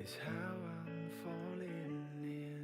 is how I'm falling in.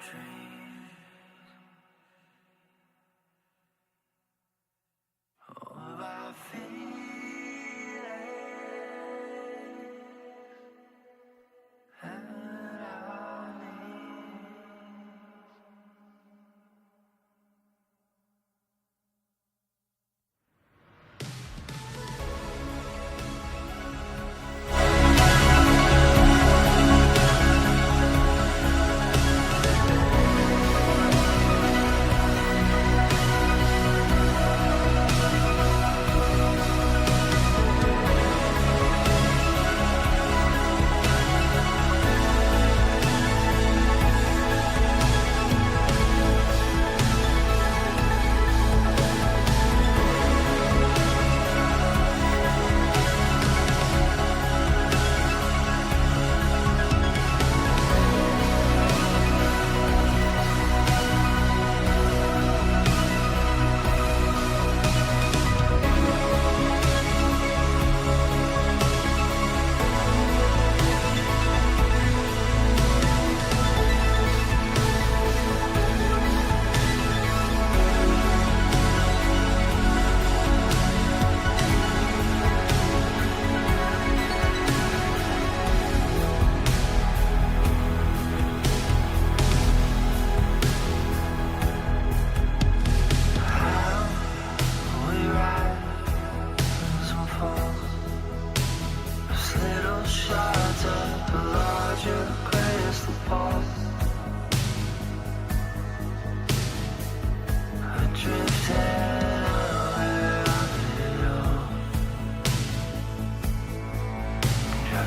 dreams, all of our feelings and our needs.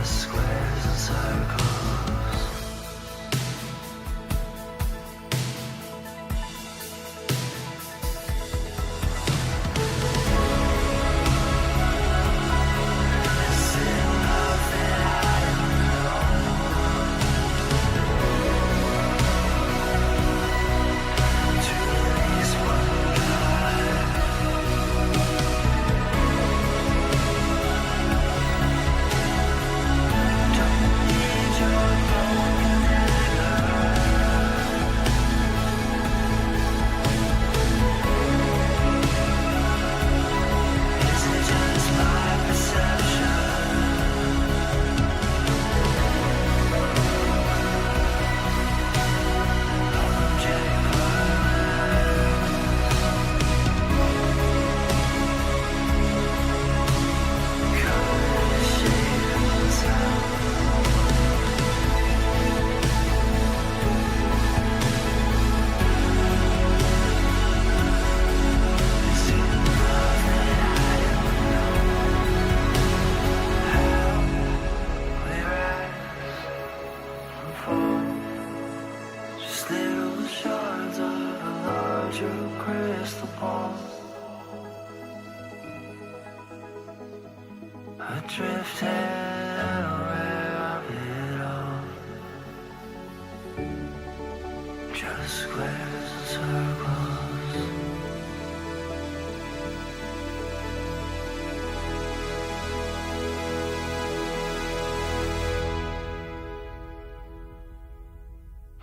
Squares and circles. Is it love that I don't know? To release one guy. Don't need your Is it just my perception? Object color, shape, and sound. Is it love that I don't know? How we rise and fall, just little shards of a larger crystal ball, adrift and aware of it all. Just squares and circles.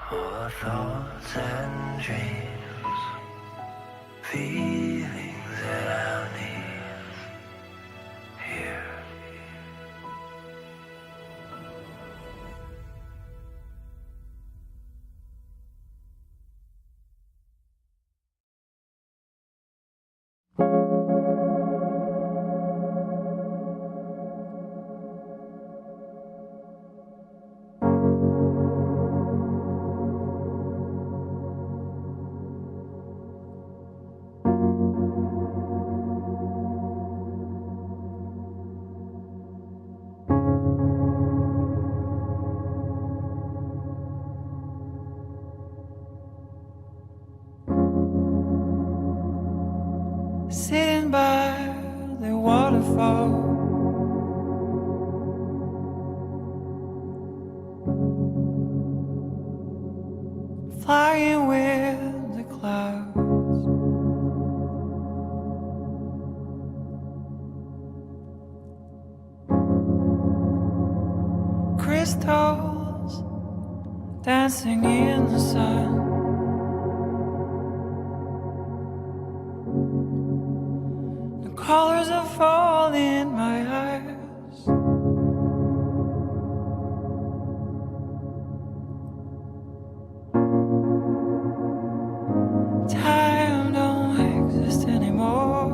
All the thoughts and dreams, feelings that I need here. Sitting by the waterfall, flying with the clouds, crystals dancing in the sun. colors are falling in my eyes. Time don't exist anymore.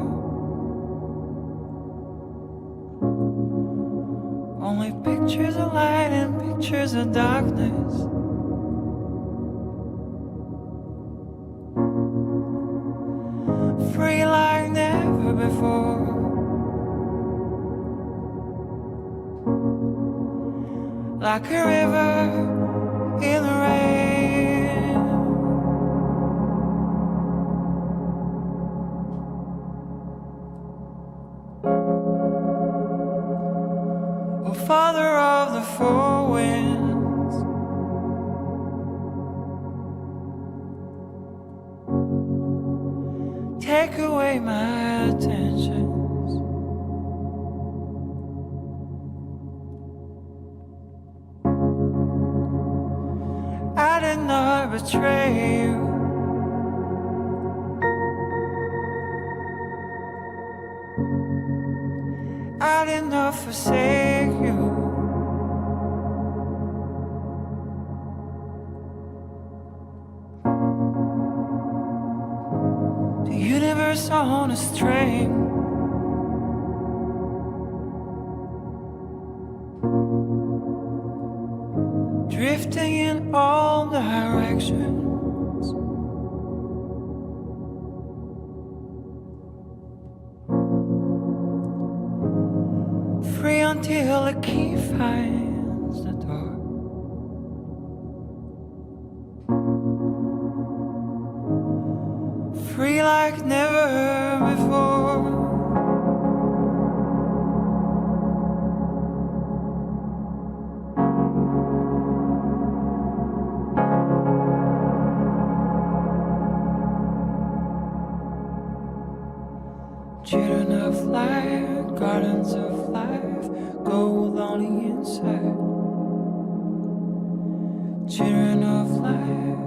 Only pictures of light and pictures of darkness. Free like never before. Like a river in the rain. Oh, Father of the four winds, take away my attentions. I did not betray you. I did not forsake you. The universe on a string, drifting in all directions. Free until the key finds the door. Free like never before. Children of light, gardens of life, gold on the inside. Children of light,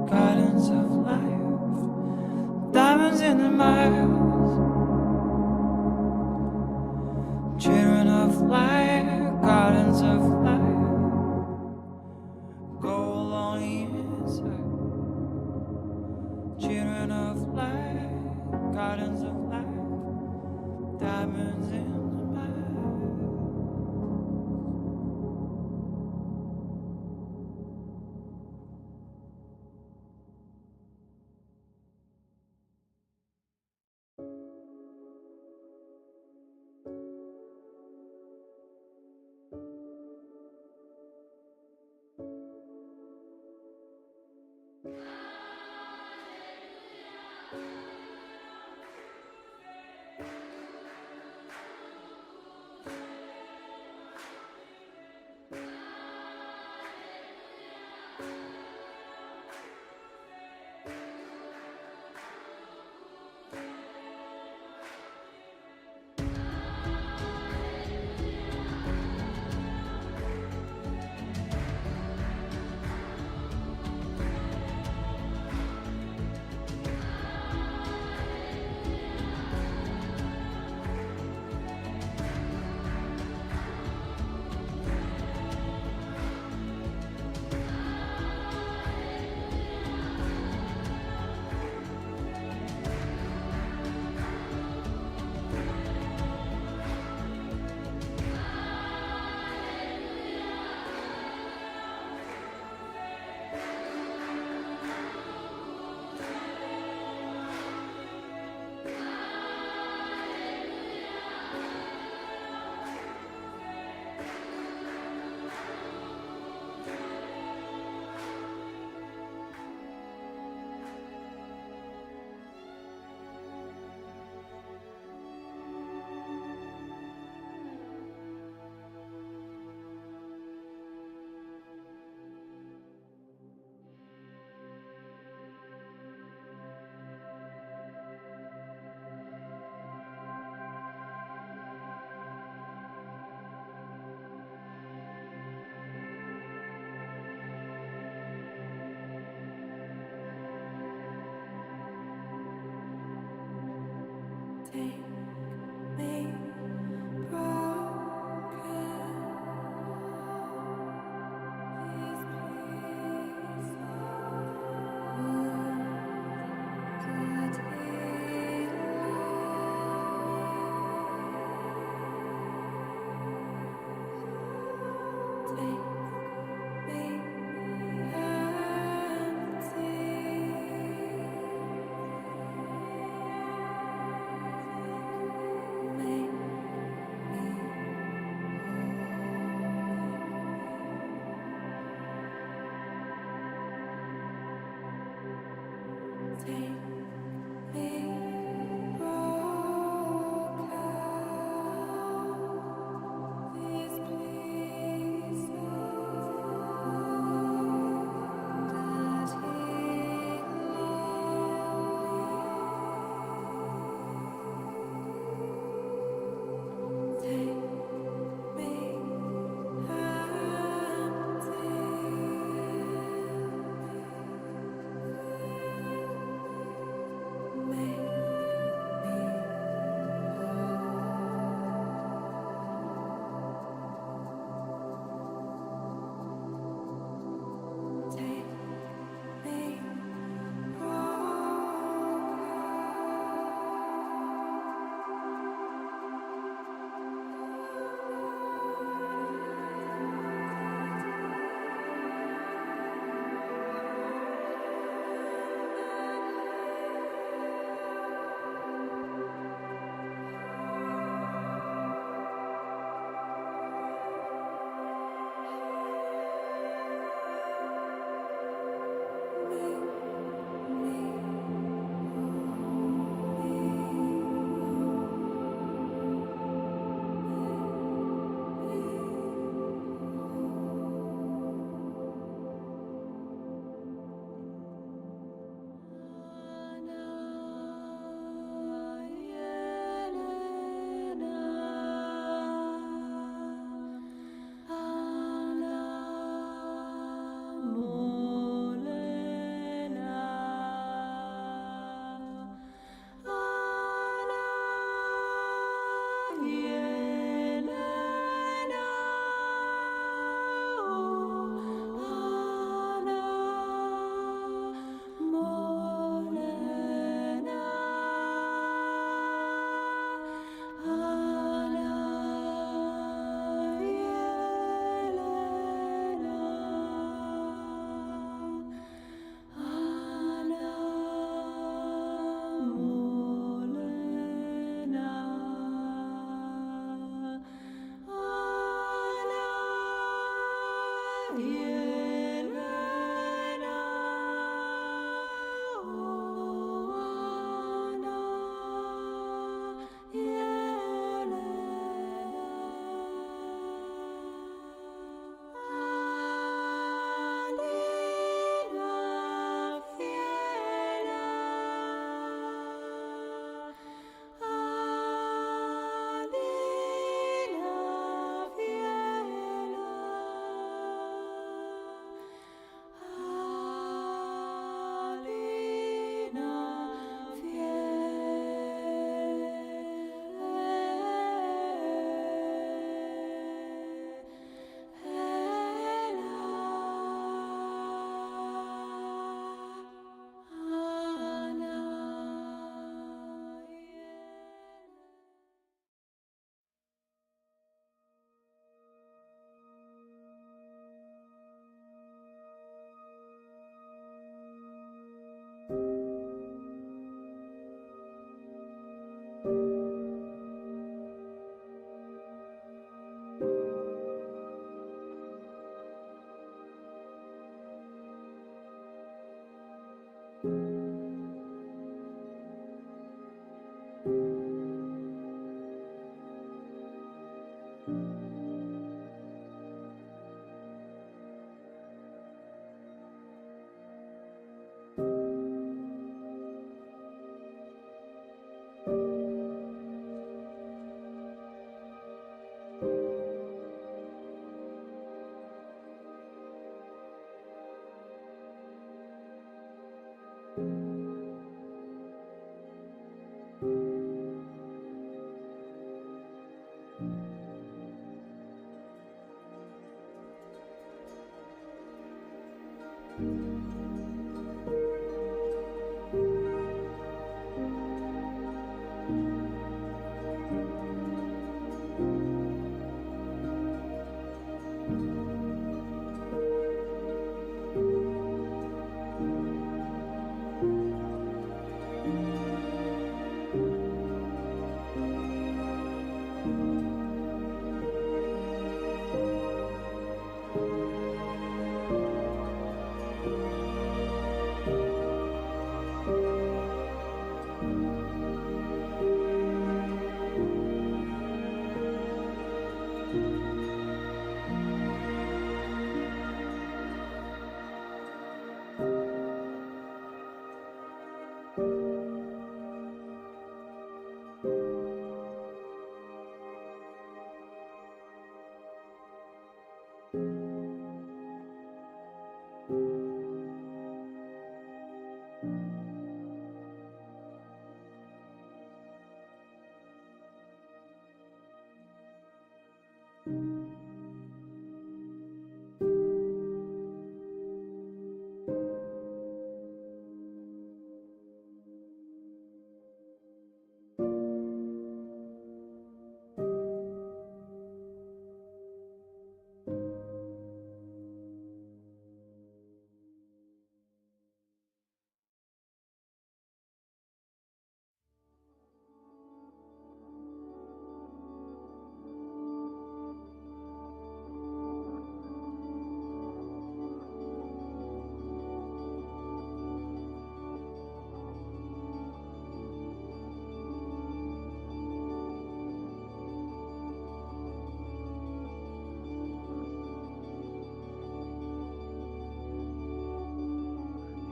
gardens of life, diamonds in the miles. Children of light, gardens of life, gold on the inside. Children of light, gardens of life, diamonds in the miles. Take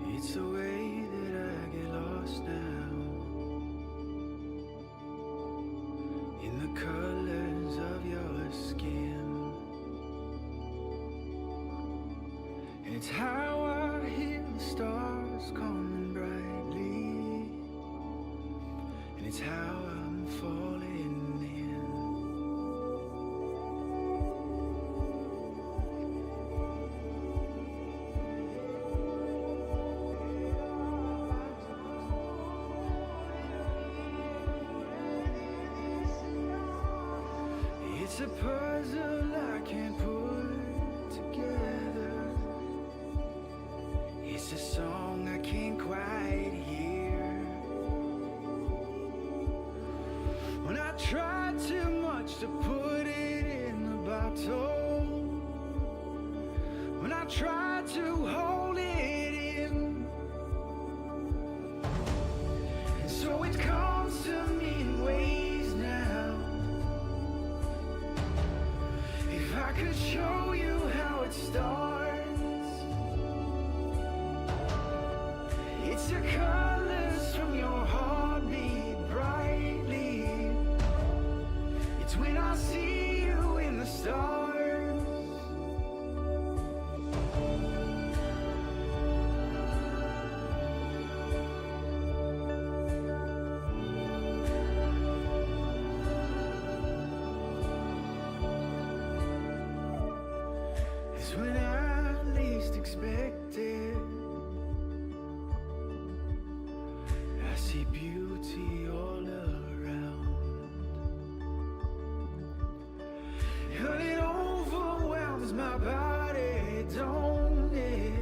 It's the way that I get lost now in the colors of your skin. And it's how I hear the stars coming brightly. And it's how I'm falling in. It's a puzzle I can't put together. It's a song I can't quite hear. When I try too much to put it in the bottle, when I try to hold it in, and so it comes to me in ways now. If I could show you how it starts, it's the colors from your heartbeat brightly. It's when I see you in the stars. It's when I least expect it. I see beauty all around, and it overwhelms my body, don't it?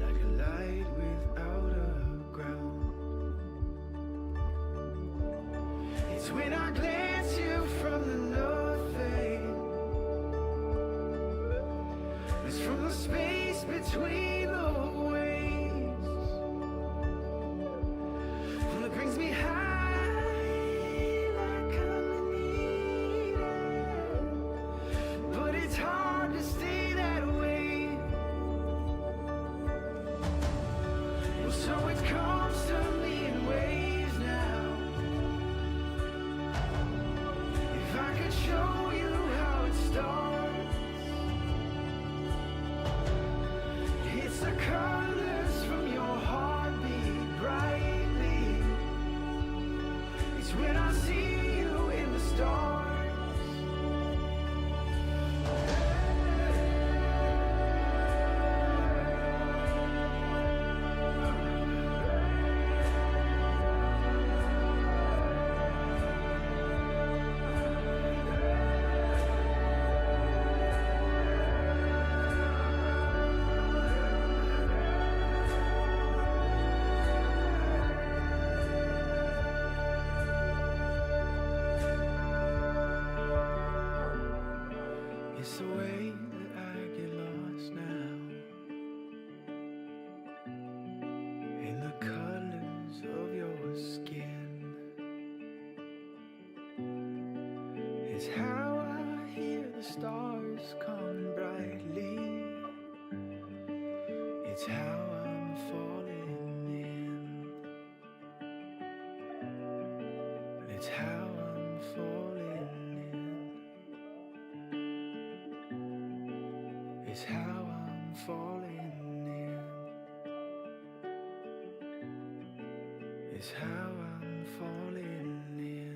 Like a light without a ground. It's when I glance you from the nothing. It's from the space between the waves. Well, it brings me high like I'm needed, but it's hard to stay that way. Well, so it comes to me in ways now. If I could show you how it starts, it's the colors from your heartbeat brightly. It's when I see you in the stars. It's the way that I get lost now in the colors of your skin. It's how I hear the stars come brightly. It's how I'm falling in. It's how I'm falling in. is how I'm falling in. Is how I'm falling in.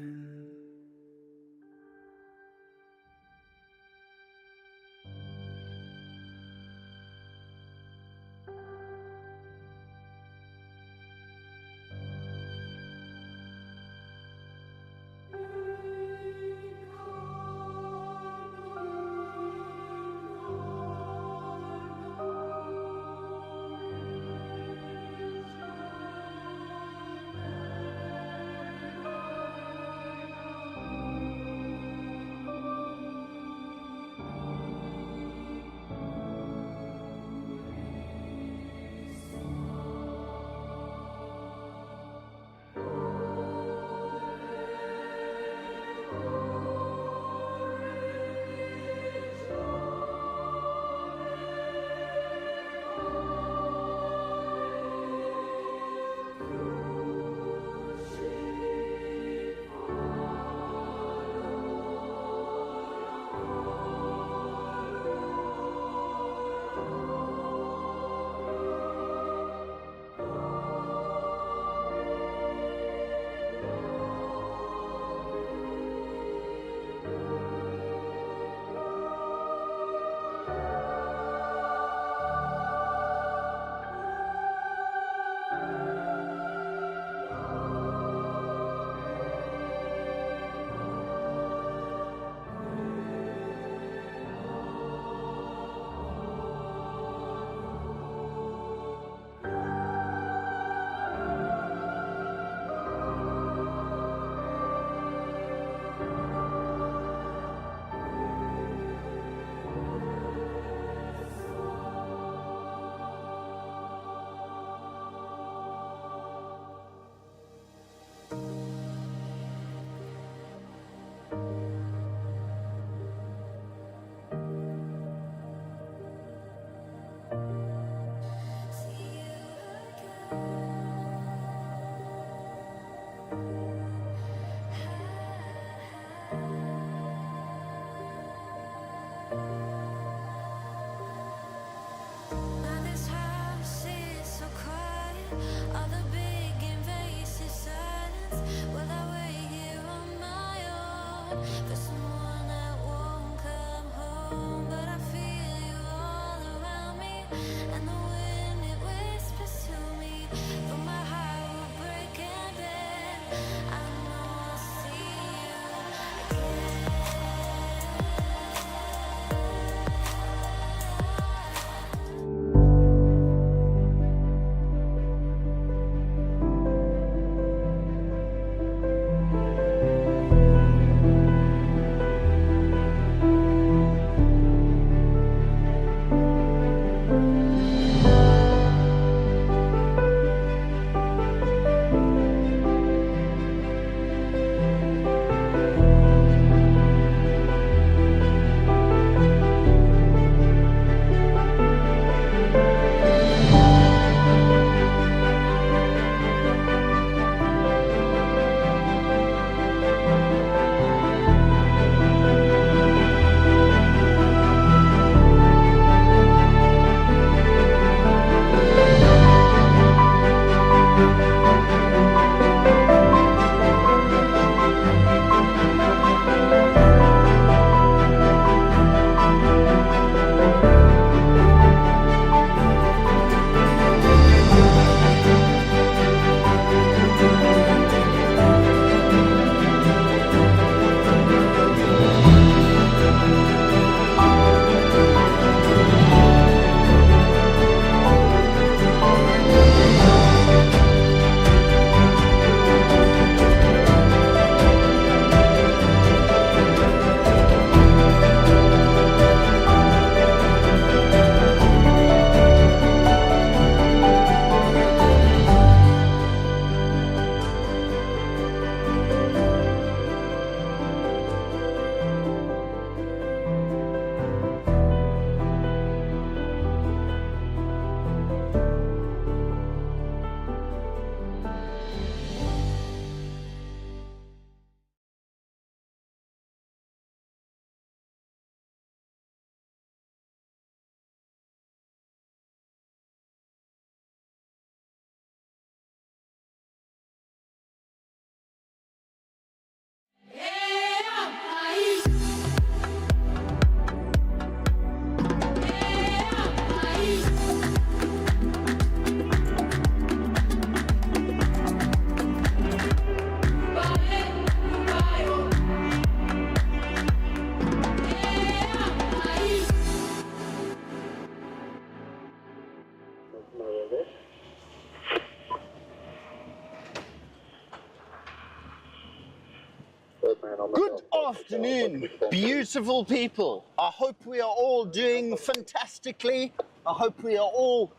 afternoon, beautiful people. I hope we are all doing fantastically. I hope we are all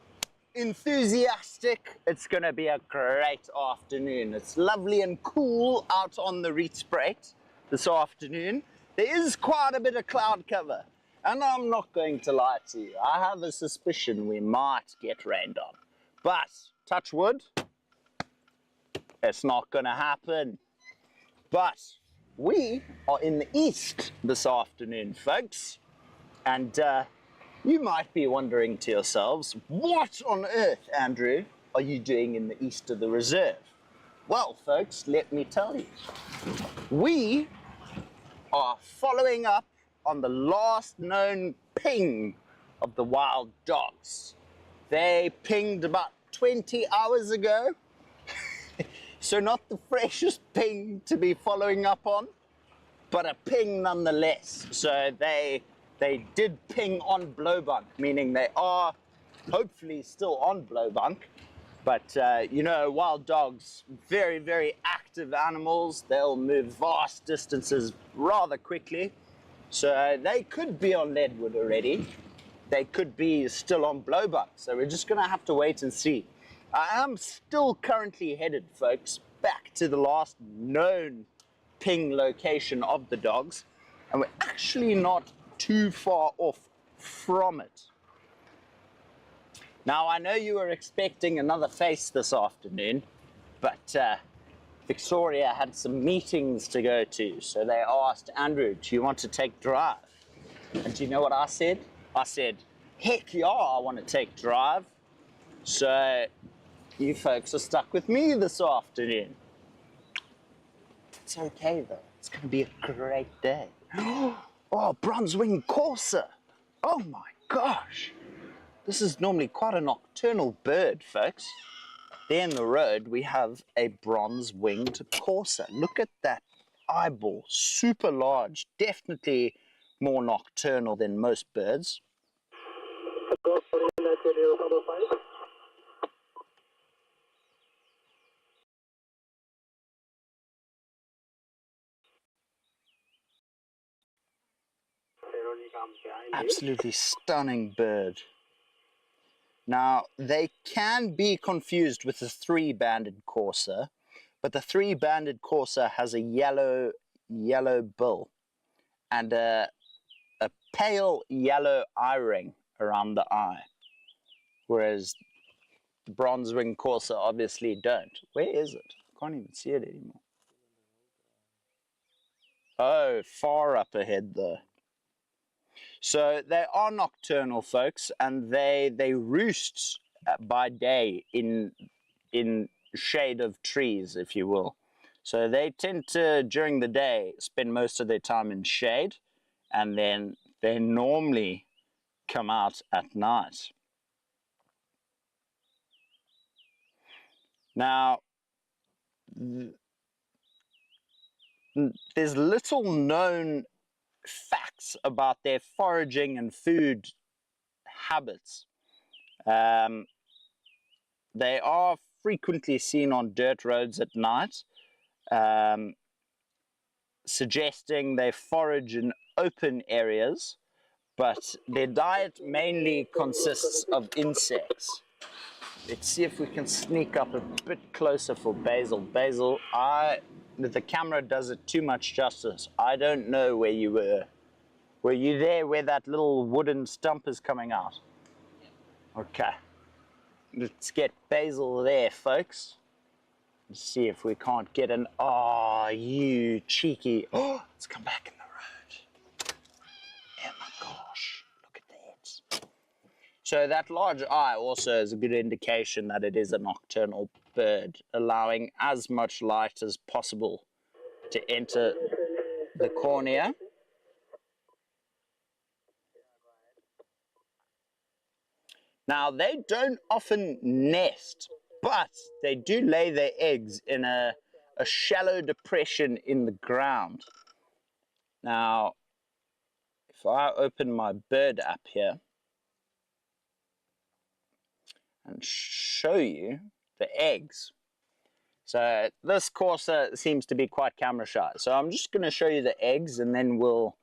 enthusiastic. It's going to be a great afternoon. It's lovely and cool out on the Rietspruit this afternoon. There is quite a bit of cloud cover, and I'm not going to lie to you. I have a suspicion we might get rained on. But, touch wood, it's not going to happen. But we are in the east this afternoon, folks, and you might be wondering to yourselves, what on earth, Andrew, are you doing in the east of the reserve? Well, folks, let me tell you. We are following up on the last known ping of the wild dogs. They pinged about 20 hours ago. So not the freshest ping to be following up on, but a ping nonetheless. So they did ping on Blowbunk, meaning they are hopefully still on Blowbunk. But you know, wild dogs, very, very active animals. They'll move vast distances rather quickly. So they could be on Leadwood already. They could be still on Blowbunk. So we're just gonna have to wait and see. I am still currently headed, folks, back to the last known ping location of the dogs, and we're actually not too far off from it. Now, I know you were expecting another face this afternoon, but Victoria had some meetings to go to, so they asked, Andrew, do you want to take drive? And do you know what I said? I said, heck yeah, I want to take drive. So you folks are stuck with me this afternoon. It's okay though, it's going to be a great day. Oh, Bronzewinged courser. Oh my gosh. This is normally quite a nocturnal bird, folks. There in the road we have a bronze-winged courser. Look at that eyeball, super large, definitely more nocturnal than most birds. Absolutely stunning bird. Now, they can be confused with the three-banded courser, but the three-banded courser has a yellow bill and a pale yellow eye ring around the eye, whereas the bronze-winged courser obviously don't. Where is it? I can't even see it anymore. Oh, far up ahead though. So they are nocturnal, folks, and they roost by day in shade of trees, if you will. So they tend to, during the day, spend most of their time in shade, and then they normally come out at night. Now, there's little known facts about their foraging and food habits. They are frequently seen on dirt roads at night, suggesting they forage in open areas, but their diet mainly consists of insects. Let's see if we can sneak up a bit closer for Basil. Basil, the camera does it too much justice. I don't know where you were. Were you there where that little wooden stump is coming out? Okay. Let's get Basil there, folks. Let's see if we can't get an... Oh, you cheeky... Oh, let's come back in the road. Oh my gosh, look at that. So that large eye also is a good indication that it is a nocturnal bird, allowing as much light as possible to enter the cornea. Now, they don't often nest, but they do lay their eggs in a shallow depression in the ground. Now, if I open my bird app here and show you the eggs, So this courser seems to be quite camera shy. So I'm just going to show you the eggs, and then we'll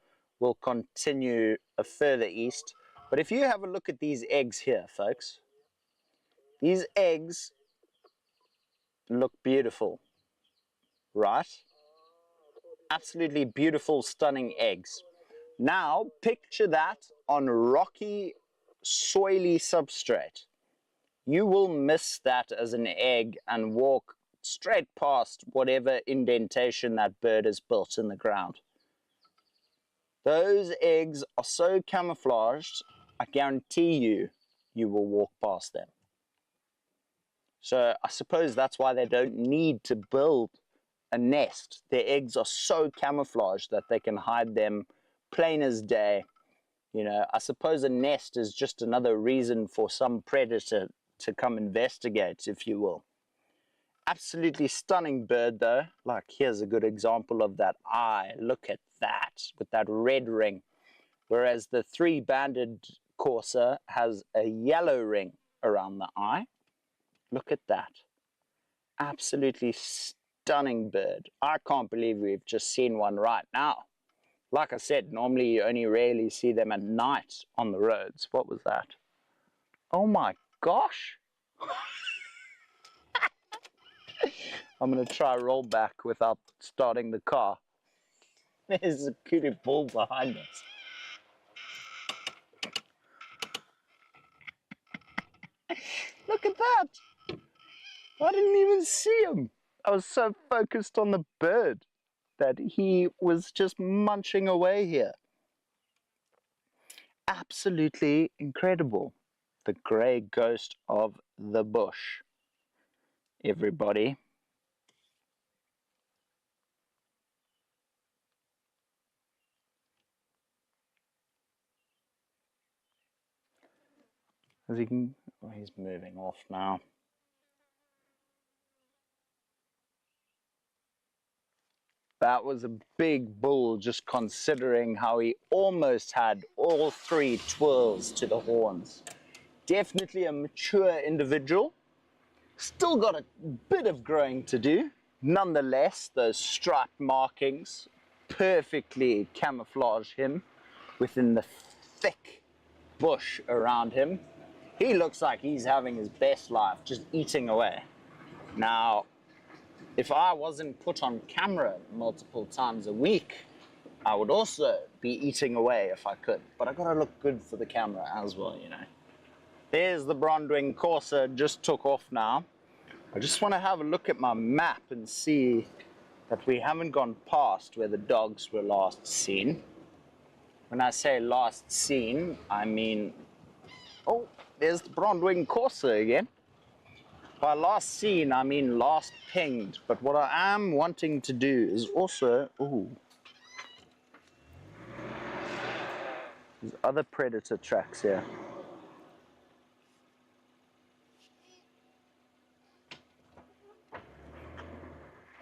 continue further east. But if you have a look at these eggs here, folks, these eggs look beautiful, right? Absolutely beautiful, stunning eggs. Now, picture that on rocky, soily substrate. You will miss that as an egg and walk straight past whatever indentation that bird has built in the ground. Those eggs are so camouflaged, I guarantee you, you will walk past them. So I suppose that's why they don't need to build a nest. Their eggs are so camouflaged that they can hide them plain as day. You know, I suppose a nest is just another reason for some predator to come investigate, if you will. Absolutely stunning bird though. Like, here's a good example of that eye. Look at that, with that red ring. Whereas the three-banded courser has a yellow ring around the eye. Look at that. Absolutely stunning bird. I can't believe we've just seen one right now. Like I said, normally you only rarely see them at night on the roads. What was that? Oh my gosh. I'm going to try roll back without starting the car. There's a Poole bull behind us. Look at that. I didn't even see him. I was so focused on the bird that he was just munching away here. Absolutely incredible. The grey ghost of the bush. Everybody. As he can, oh, he's moving off now. That was a big bull, just considering how he almost had all three twirls to the horns. Definitely a mature individual. Still got a bit of growing to do. Nonetheless, those striped markings perfectly camouflage him within the thick bush around him. He looks like he's having his best life, just eating away. Now, if I wasn't put on camera multiple times a week, I would also be eating away if I could. But I gotta look good for the camera as well, you know. There's the Bronzewinged courser, just took off now. I just want to have a look at my map and see that we haven't gone past where the dogs were last seen. When I say last seen, I mean, oh, there's the Bronzewinged courser again. By last seen, I mean last pinged. But what I am wanting to do is also, ooh, there's other predator tracks here.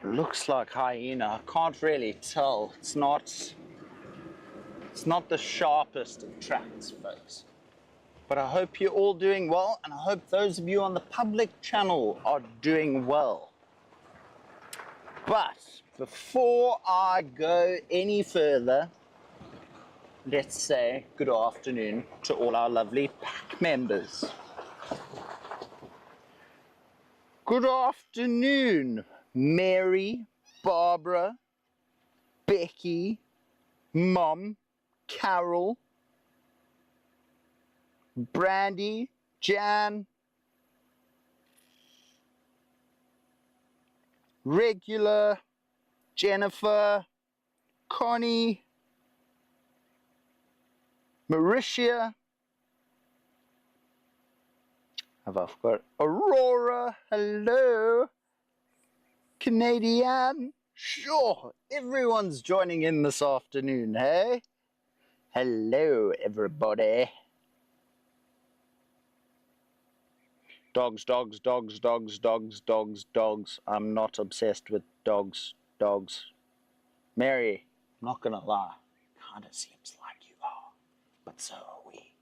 It looks like hyena. I can't really tell. It's not the sharpest of tracks, folks. But I hope you're all doing well, and I hope those of you on the public channel are doing well. But before I go any further, let's say good afternoon to all our lovely pack members. Good afternoon, Mary, Barbara, Becky, Mom, Carol, Brandy, Jan, Regular, Jennifer, Connie, Mauricia, have I forgot? Aurora, hello, Canadian, sure, everyone's joining in this afternoon, hey? Hello, everybody. Dogs, dogs, dogs, dogs, dogs, dogs, dogs. I'm not obsessed with dogs, dogs. Mary, I'm not gonna lie, kinda seems like you are, but so are we.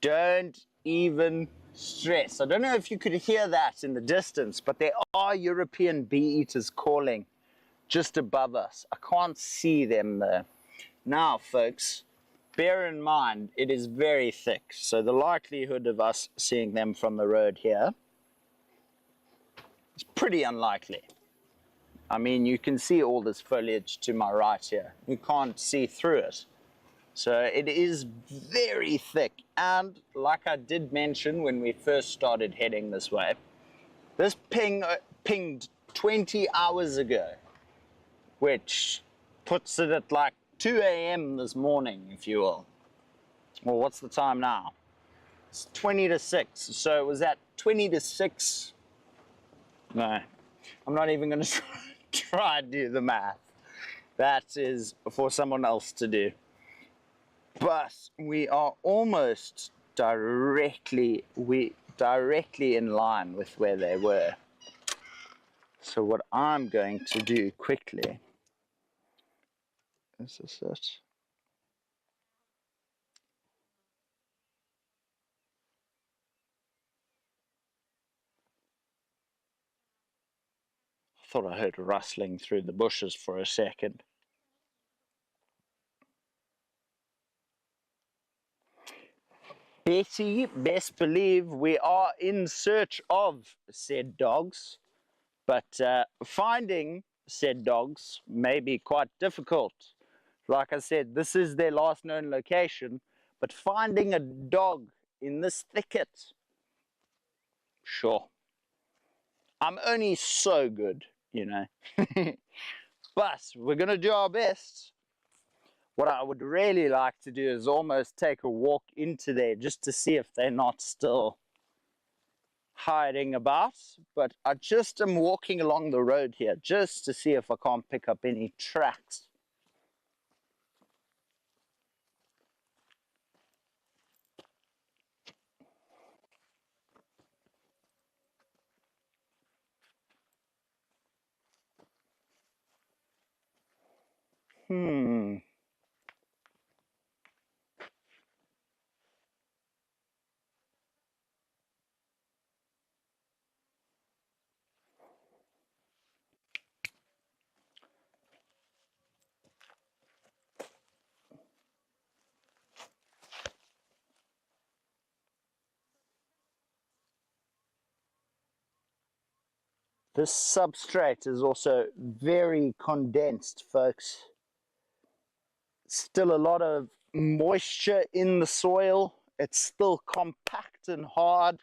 Don't even stress. I don't know if you could hear that in the distance, but there are European bee-eaters calling just above us. I can't see them though. Now, folks, bear in mind, it is very thick, so the likelihood of us seeing them from the road here is pretty unlikely. I mean, you can see all this foliage to my right here. You can't see through it. So it is very thick, and like I did mention when we first started heading this way, this pinged 20 hours ago, which puts it at like 2 a.m. this morning, if you will. Well, what's the time now? It's 20 to 6, so it was at 20 to 6. No, I'm not even going to try and do the math. That is for someone else to do. But we are almost directly in line with where they were. So what I'm going to do quickly, is this it? I thought I heard rustling through the bushes for a second. Betty, best believe we are in search of said dogs, but finding said dogs may be quite difficult. Like I said, this is their last known location, but finding a dog in this thicket, sure. I'm only so good, you know. But we're going to do our best. What I would really like to do is almost take a walk into there just to see if they're not still hiding about. But I just am walking along the road here just to see if I can't pick up any tracks. This substrate is also very condensed, folks. Still a lot of moisture in the soil. It's still compact and hard.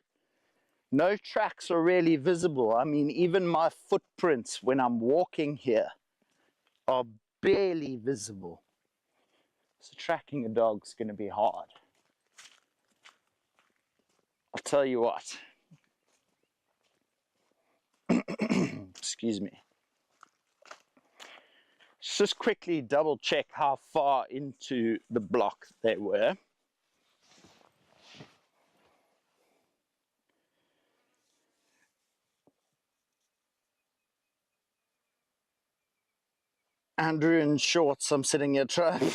No tracks are really visible. I mean, even my footprints when I'm walking here are barely visible. So tracking a dog's going to be hard. I'll tell you what. Excuse me. Let's just quickly double check how far into the block they were. Andrew in shorts, I'm sitting here trying.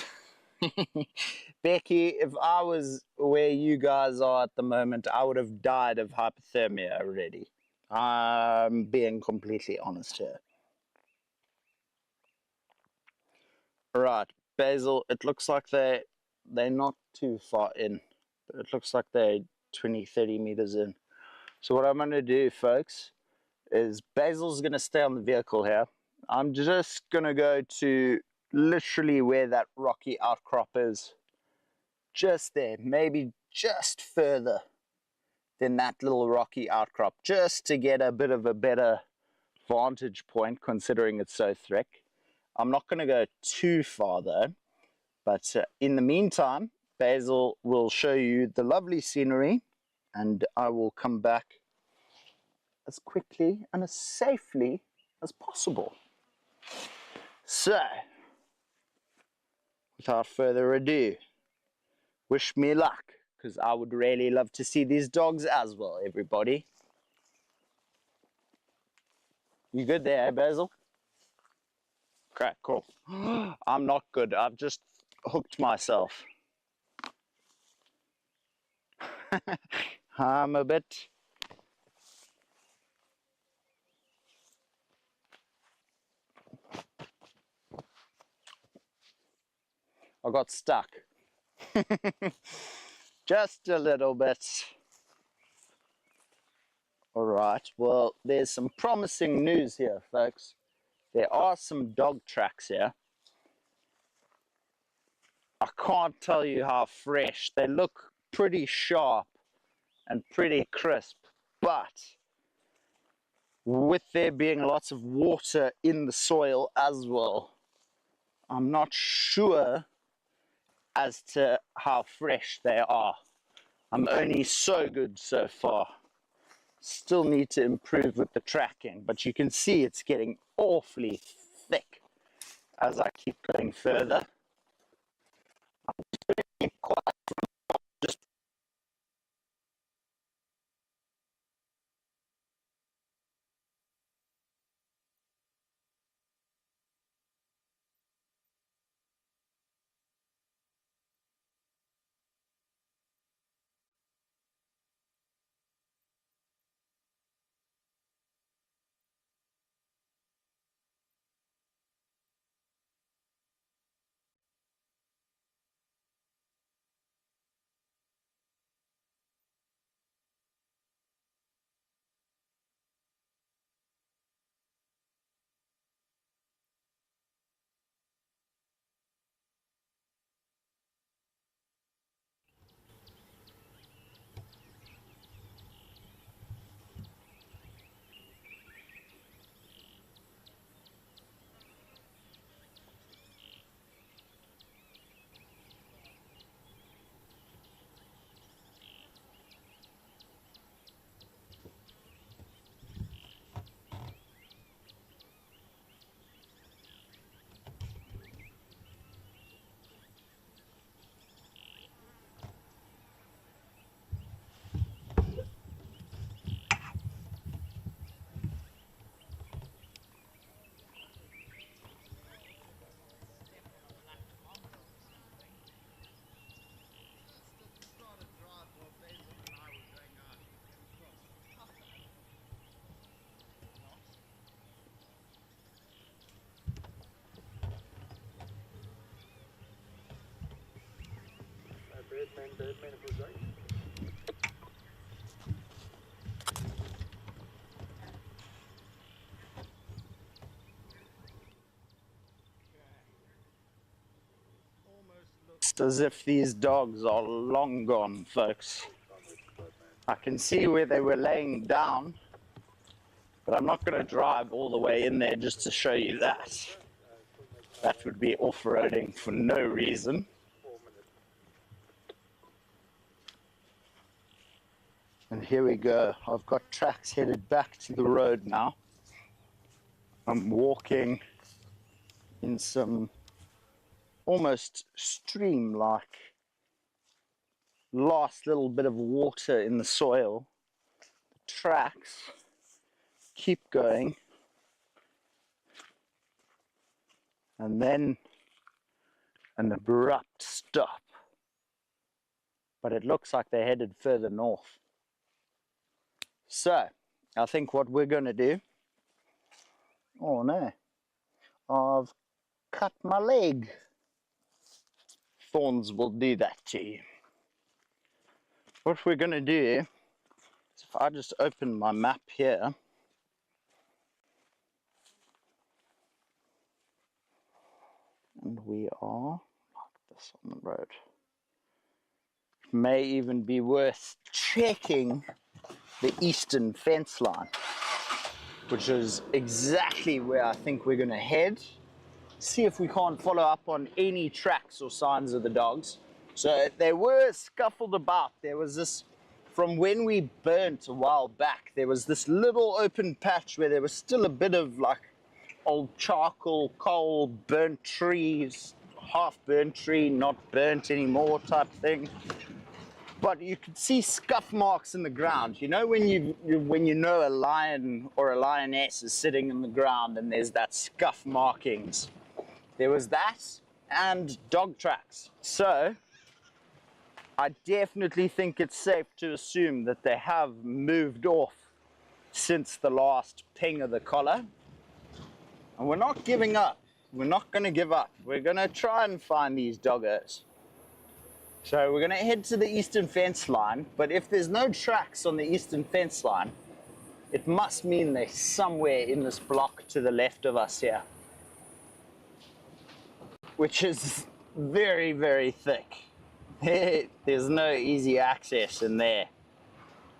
Becky, if I was where you guys are at the moment, I would have died of hypothermia already. I'm being completely honest here. Right, Basil, it looks like they're not too far in. But it looks like they're 20, 30 meters in. So what I'm going to do, folks, is Basil's going to stay on the vehicle here. I'm just going to go to literally where that rocky outcrop is. Just there, maybe just further than that little rocky outcrop, just to get a bit of a better vantage point considering it's so thick. I'm not going to go too far though, but in the meantime, Basil will show you the lovely scenery, and I will come back as quickly and as safely as possible. So, without further ado, wish me luck, because I would really love to see these dogs as well, everybody. You good there, Basil? Okay, cool. I'm not good. I've just hooked myself. I'm a bit. I got stuck. Just a little bit. All right, well, there's some promising news here, folks. There are some dog tracks here. I can't tell you how fresh. They look pretty sharp and pretty crisp, but with there being lots of water in the soil as well, I'm not sure as to how fresh they are. I'm only so good so far. Still need to improve with the tracking, but you can see it's getting awfully thick as I keep going further. Birdman, if we're going. It's as if these dogs are long gone, folks. I can see where they were laying down, but I'm not going to drive all the way in there just to show you that. That would be off-roading for no reason. And here we go. I've got tracks headed back to the road now. I'm walking in some almost stream-like last little bit of water in the soil. The tracks keep going, and then an abrupt stop. But it looks like they're headed further north. So, I think what we're going to do... Oh no, I've cut my leg. Thorns will do that to you. What we're going to do is if I just open my map here, and we are like this on the road. It may even be worth checking the eastern fence line, which is exactly where I think we're going to head. See if we can't follow up on any tracks or signs of the dogs. So they were scuffled about. There was this, from when we burnt a while back, there was this little open patch where there was still a bit of like old charcoal, coal, burnt trees, half burnt tree, not burnt anymore type thing. But you could see scuff marks in the ground. You know when you know a lion or a lioness is sitting in the ground and there's that scuff markings. There was that and dog tracks. So I definitely think it's safe to assume that they have moved off since the last ping of the collar. And we're not giving up. We're not going to give up. We're going to try and find these doggos. So we're going to head to the eastern fence line, but if there's no tracks on the eastern fence line, it must mean they're somewhere in this block to the left of us here, which is very, very thick. There's no easy access in there.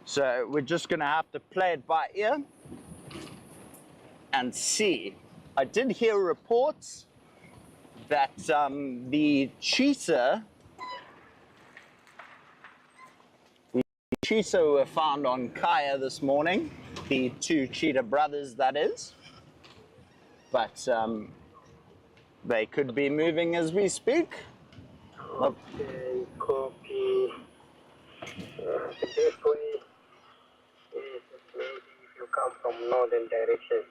So we're just going to have to play it by ear and see. I did hear reports that the cheetah were found on Kaya this morning, the two cheetah brothers, that is. But they could be moving as we speak. Okay, copy. The best way is maybe if you come from northern direction.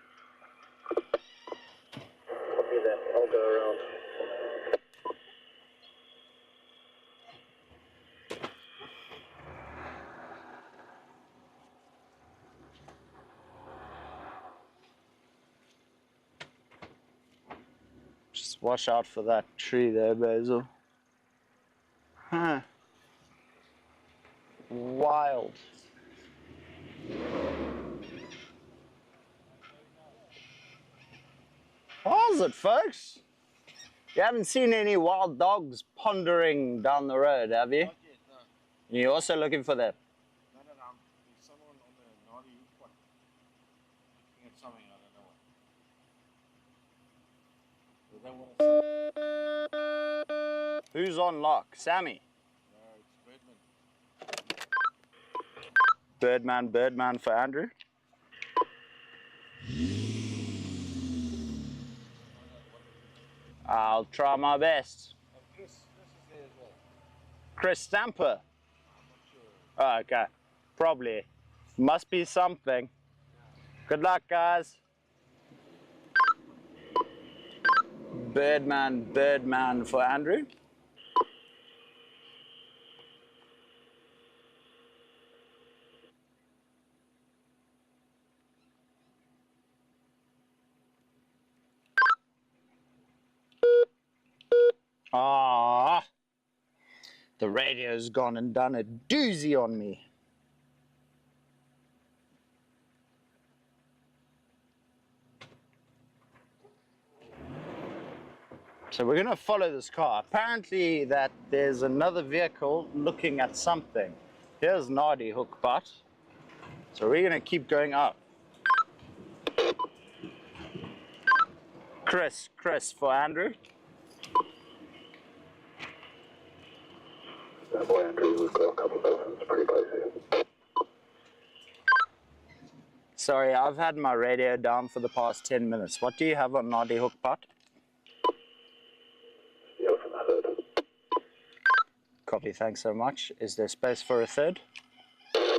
Copy that, I'll go around. Just watch out for that tree there, Basil. Huh. Wild. How's it, folks? You haven't seen any wild dogs pondering down the road, have you? Not yet, no. You're also looking for them. No. There's someone on the naughty spot looking at something, I don't know what. Who's on lock? Sammy? No, it's Birdman. Birdman for Andrew. I'll try my best. And Chris is there as well. Chris Stamper. I'm not sure. Oh, okay. Probably. Must be something. Good luck, guys. Birdman for Andrew. Ah, the radio's gone and done a doozy on me. So we're gonna follow this car. Apparently that there's another vehicle looking at something. Here's Nardi hook butt. So we're gonna keep going up. Chris for Andrew. Boy, Andrew, we've got a couple of persons pretty close here. Sorry, I've had my radio down for the past 10 minutes. What do you have on Nardi hook butt? The elephant herd. Copy, thanks so much. Is there space for a third? Jakes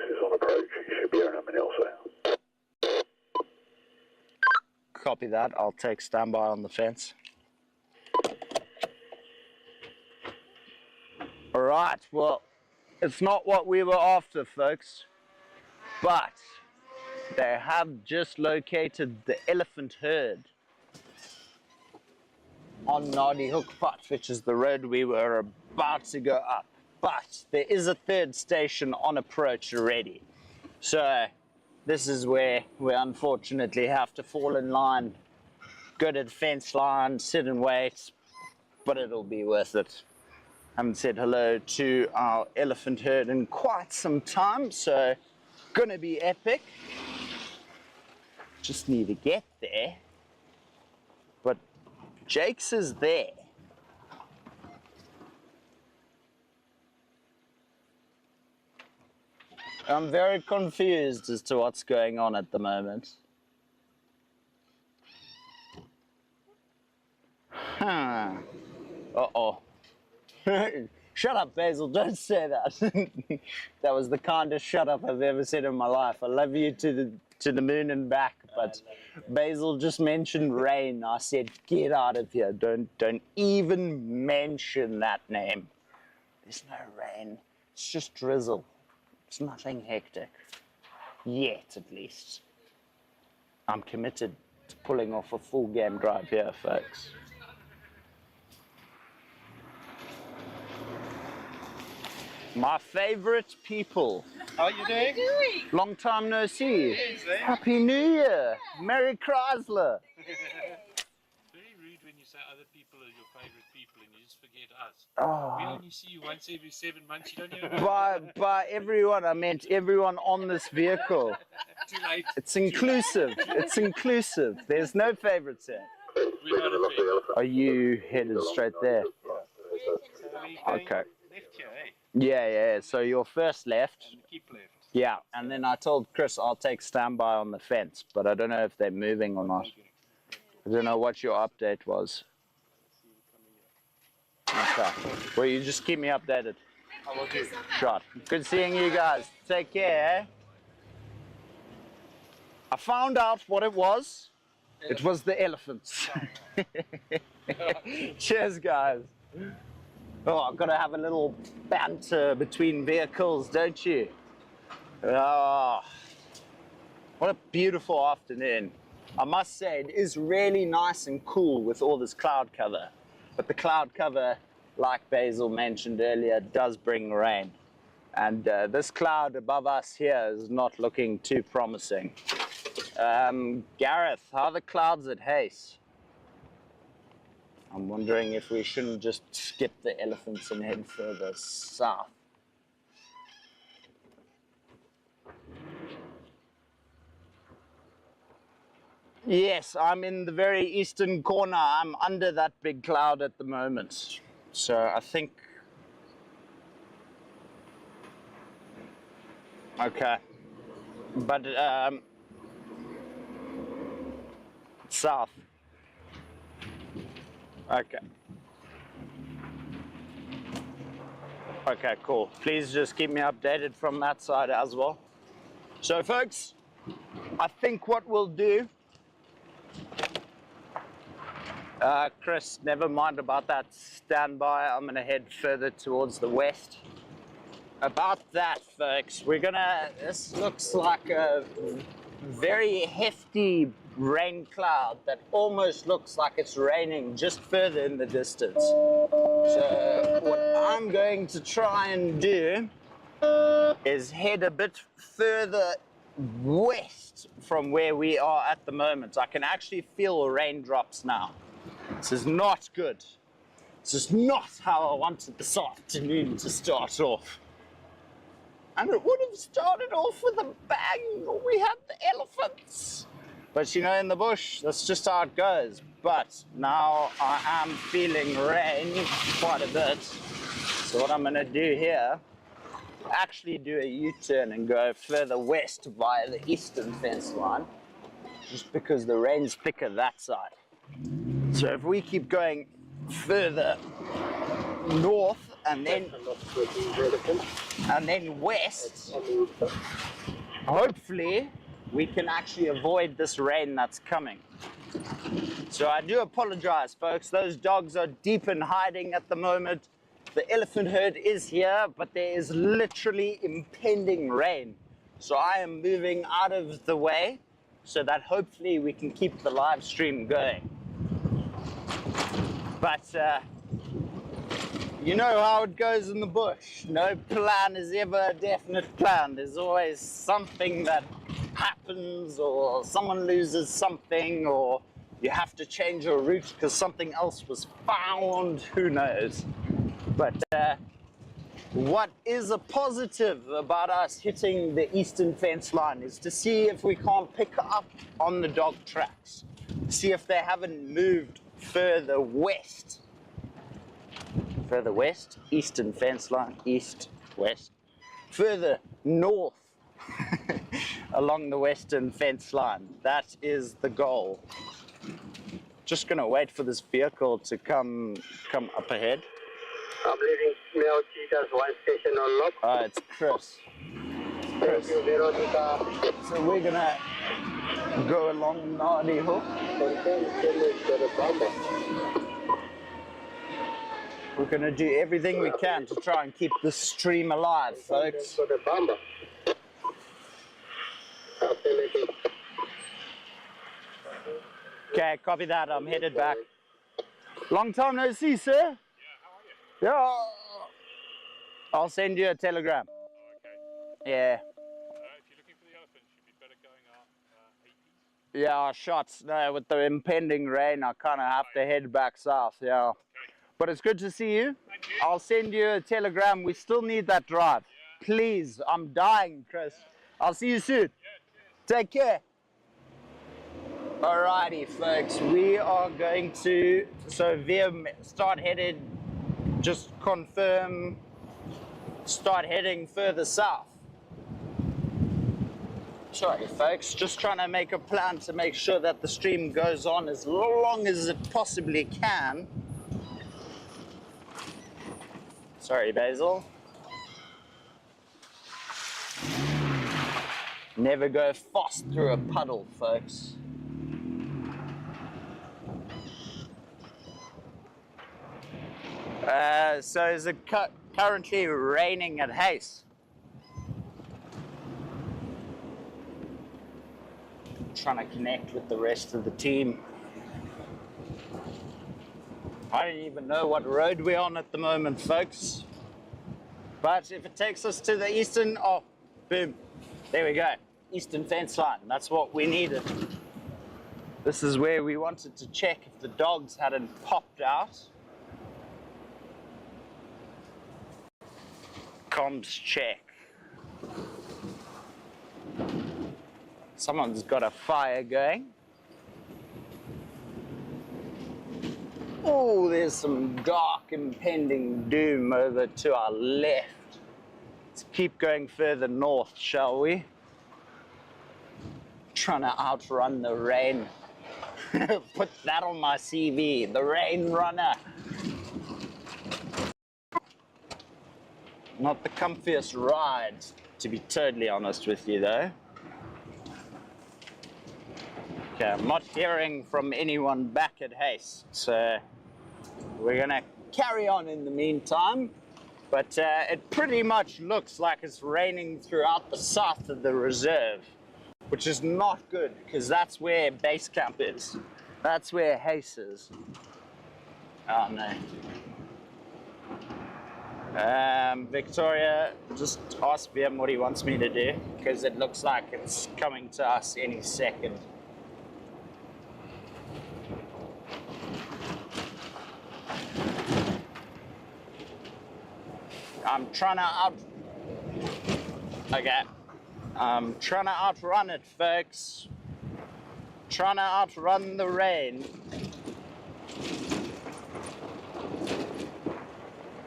is on approach, he should be around a minute or so. Copy that, I'll take standby on the fence. Alright, well, it's not what we were after, folks, but they have just located the elephant herd on Nardi Hook Putt, which is the road we were about to go up. But there is a third station on approach already. So this is where we unfortunately have to fall in line, go to the fence line, sit and wait, but it'll be worth it. Haven't said hello to our elephant herd in quite some time, so gonna be epic. Just need to get there. But Jake's is there. I'm very confused as to what's going on at the moment. Huh. Uh-oh. Shut up, Basil, don't say that. That was the kindest shut up I've ever said in my life. I love you to the moon and back, but Basil just mentioned rain. I said, get out of here. Don't even mention that name. There's no rain. It's just drizzle. It's nothing hectic. Yet, at least. I'm committed to pulling off a full game drive here, folks. My favorite people. How are you doing? Long time no see. Yes, eh? Happy New Year. Merry Chrysler. Very rude when you say other people are your favorite people and you just forget us. Oh. We only see you once every 7 months. You don't even know. By everyone, I meant everyone on this vehicle. Too late. It's inclusive. It's inclusive. There's no favorites here. We're not a favorite. Are you headed straight there? Okay. Left here, eh? Yeah. So your first left. And keep left. Yeah, and then I told Chris I'll take standby on the fence, but I don't know if they're moving or not. I don't know what your update was. Okay. Well, you just keep me updated. I will do. Shot. Good seeing you guys. Take care. Eh? I found out what it was. It was the elephants. Cheers, guys. Oh, I've got to have a little banter between vehicles, don't you? Oh, what a beautiful afternoon. I must say, it is really nice and cool with all this cloud cover. But the cloud cover, like Basil mentioned earlier, does bring rain. And this cloud above us here is not looking too promising. Gareth, how are the clouds at Hayes? I'm wondering if we shouldn't just skip the elephants and head further south. Yes, I'm in the very eastern corner. I'm under that big cloud at the moment. So I think... Okay. But, south. Okay. Okay, cool. Please just keep me updated from that side as well. So, folks, I think what we'll do... Chris, never mind about that standby. I'm going to head further towards the west. About that, folks, we're going to... This looks like a very hefty rain cloud that almost looks like it's raining just further in the distance. So what I'm going to try and do is head a bit further west from where we are at the moment. I can actually feel raindrops now. This is not good. This is not how I wanted this afternoon to start off. And it would have started off with a bang. We had the elephants. But you know, in the bush, that's just how it goes. But now I am feeling rain quite a bit. So what I'm going to do here, actually do a U-turn and go further west via the eastern fence line, just because the rain's thicker that side. So if we keep going further north and then west, hopefully we can actually avoid this rain that's coming. So I do apologize, folks. Those dogs are deep in hiding at the moment. The elephant herd is here, but there is literally impending rain. So I am moving out of the way so that hopefully we can keep the live stream going. But you know how it goes in the bush. No plan is ever a definite plan. There's always something that happens, or someone loses something, or you have to change your route because something else was found. Who knows? But what is a positive about us hitting the eastern fence line is to see if we can't pick up on the dog tracks. See if they haven't moved further west. Further west, eastern fence line, east, west. Further north along the western fence line. That is the goal. Just gonna wait for this vehicle to come up ahead. I'm leaving male cheetahs one station on lock. Oh, it's Chris. Thank you, Veronica. So we're gonna go along Nardi Hook. We're gonna do everything we can to try and keep this stream alive, folks. For the bamba. Okay, copy that. I'm headed back. Long time no see, sir. Yeah, how are you? Yeah. I'll send you a telegram. Oh, okay. Yeah. If you're looking for the elephant, you'd be better going up 80s. Yeah, shots. No, with the impending rain, I kind of have to head back south. Yeah. Okay. But it's good to see you. Thank you. I'll send you a telegram. We still need that drive. Yeah. Please, I'm dying, Chris. I'll see you soon. Yeah, cheers. Take care. Alrighty, folks, we are going to, so via start headed, just confirm, start heading further south. Sorry, folks, just trying to make a plan to make sure that the stream goes on as long as it possibly can. Sorry, Basil. Never go fast through a puddle, folks. So is it currently raining at Hayes? Trying to connect with the rest of the team. I don't even know what road we're on at the moment, folks. But if it takes us to the eastern, oh, boom, there we go. Eastern fence line, that's what we needed. This is where we wanted to check if the dogs hadn't popped out. Comms check. Someone's got a fire going. Oh, there's some dark impending doom over to our left. Let's keep going further north, shall we? Trying to outrun the rain. Put that on my CV, the rain runner. Not the comfiest ride, to be totally honest with you though. Okay, I'm not hearing from anyone back at Hayes, so we're gonna carry on in the meantime. But it pretty much looks like it's raining throughout the south of the reserve, which is not good because that's where base camp is. That's where Hayes is. Oh no. Victoria, just ask VM what he wants me to do because it looks like it's coming to us any second. I'm trying to outrun it, folks. Trying to outrun the rain.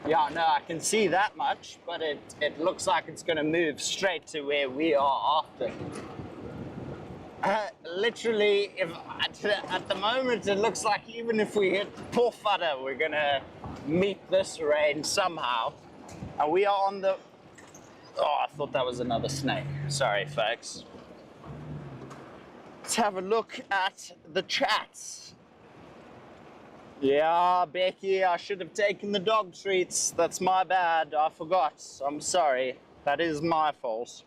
Yeah, no, I can see that much, but it looks like it's going to move straight to where we are after. Literally, at the moment, it looks like even if we hit Porfada, we're going to meet this rain somehow. And we are on the... Oh, I thought that was another snake. Sorry, folks. Let's have a look at the chats. Yeah, Becky, I should have taken the dog treats. That's my bad. I forgot. I'm sorry. That is my fault.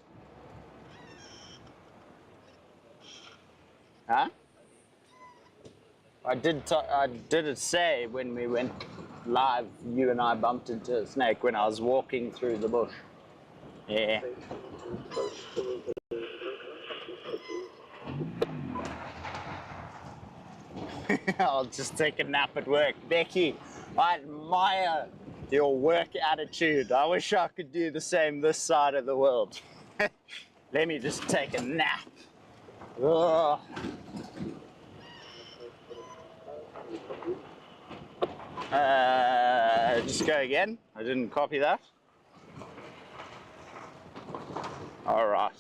Huh? I did it say when we went live, you and I bumped into a snake when I was walking through the bush. Yeah. I'll just take a nap at work. Becky, I admire your work attitude. I wish I could do the same this side of the world. Let me just take a nap. Ugh. Just go again. I didn't copy that. All right.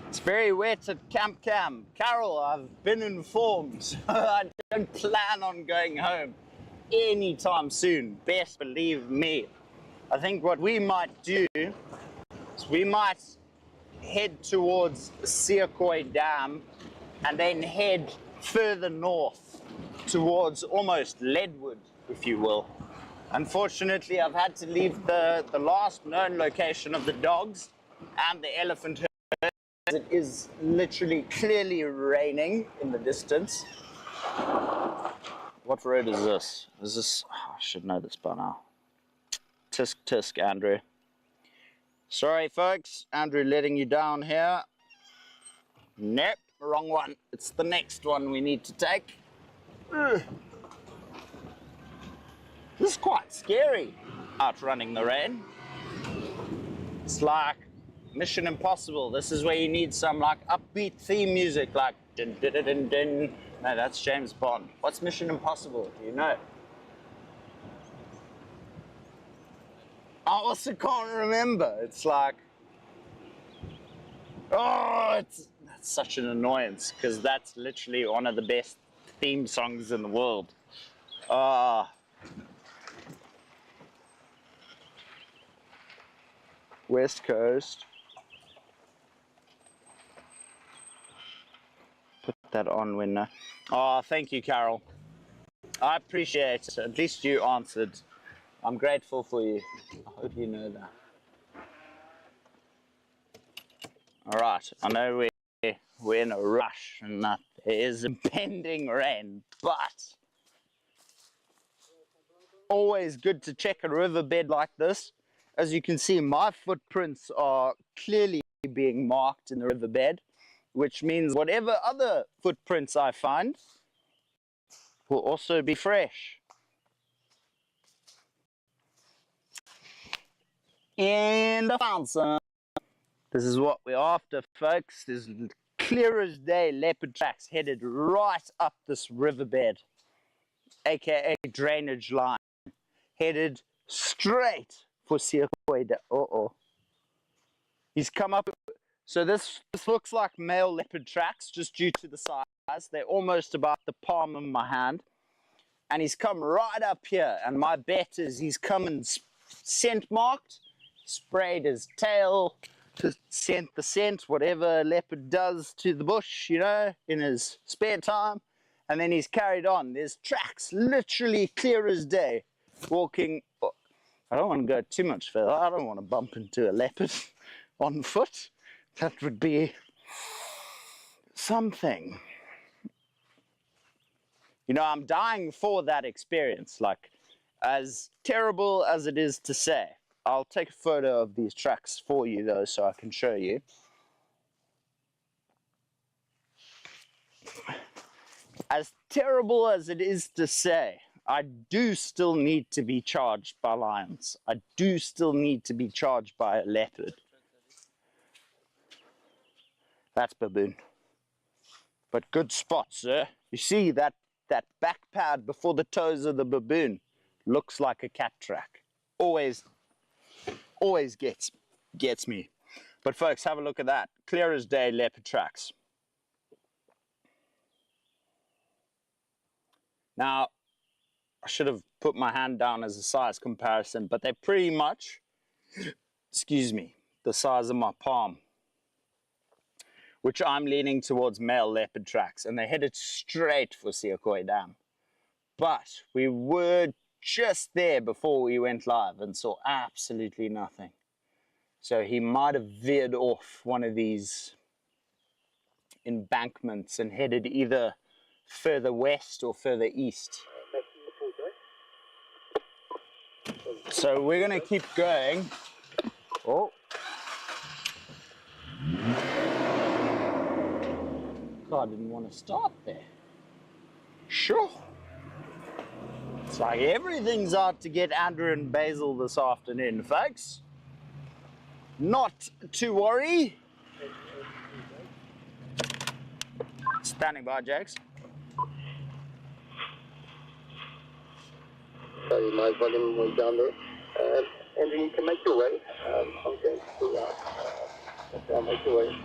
It's very wet at Camp Cam. Carol, I've been informed. I don't plan on going home anytime soon. Best believe me. I think what we might do is we might head towards Seakoi Dam and then head further north towards almost Leadwood, if you will. Unfortunately, I've had to leave the last known location of the dogs and the elephant herd. It is literally clearly raining in the distance. What road is this? Is this? Oh, I should know this by now. Tisk tisk, Andrew. Sorry, folks. Andrew letting you down here. Nope, wrong one. It's the next one we need to take. Ugh. This is quite scary, outrunning the rain. It's like Mission Impossible. This is where you need some like upbeat theme music, like dun dun dun dun dun. No, that's James Bond. What's Mission Impossible? Do you know? I also can't remember. It's like, oh, that's such an annoyance because that's literally one of the best theme songs in the world. West Coast. Put that on when. Oh, thank you, Carol. I appreciate it. At least you answered. I'm grateful for you. I hope you know that. All right. I know we're in a rush and that there is impending rain, but always good to check a riverbed like this. As you can see, my footprints are clearly being marked in the riverbed, which means whatever other footprints I find will also be fresh. And I found some. This is what we're after, folks. There's clear as day leopard tracks headed right up this riverbed, aka drainage line, headed straight for Seakoi. He's come up. So this looks like male leopard tracks just due to the size. They're almost about the palm of my hand. And he's come right up here. And my bet is he's come and scent marked, sprayed his tail to scent the scent, whatever a leopard does to the bush, you know, in his spare time. And then he's carried on. There's tracks literally clear as day walking. I don't want to go too much further. I don't want to bump into a leopard on foot. That would be something. You know, I'm dying for that experience. Like, as terrible as it is to say, I'll take a photo of these tracks for you, though, so I can show you. As terrible as it is to say, I do still need to be charged by lions. I do still need to be charged by a leopard. That's baboon. But good spot, sir. You see that back pad before the toes of the baboon looks like a cat track. Always gets me. But folks, have a look at that. Clear as day leopard tracks. Now, I should have put my hand down as a size comparison, but they're pretty much, excuse me, the size of my palm, which I'm leaning towards male leopard tracks, and they headed straight for Seakoi Dam. But we were just there before we went live and saw absolutely nothing. So he might have veered off one of these embankments and headed either further west or further east. So we're gonna keep going. Oh. I didn't want to start there. Sure. It's like everything's out to get Andrew and Basil this afternoon, folks. Not to worry. Standing by, Jakes. Sorry, my volume was down there. Andrew, you can make your way. I'm going to make your way.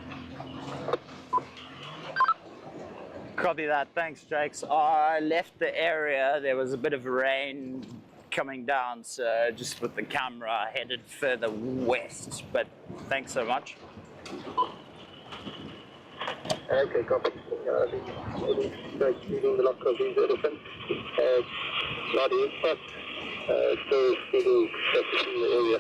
Copy that. Thanks, Jakes. I left the area. There was a bit of rain coming down, so just with the camera headed further west. But thanks so much. Okay, copy. Leaving the lock of these elephants. Not in, but still in the area.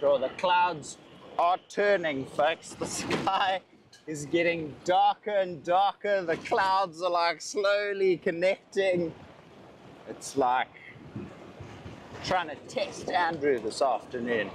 Sure, the clouds are turning, folks. The sky is getting darker and darker. The clouds are like slowly connecting. It's like trying to test Andrew this afternoon.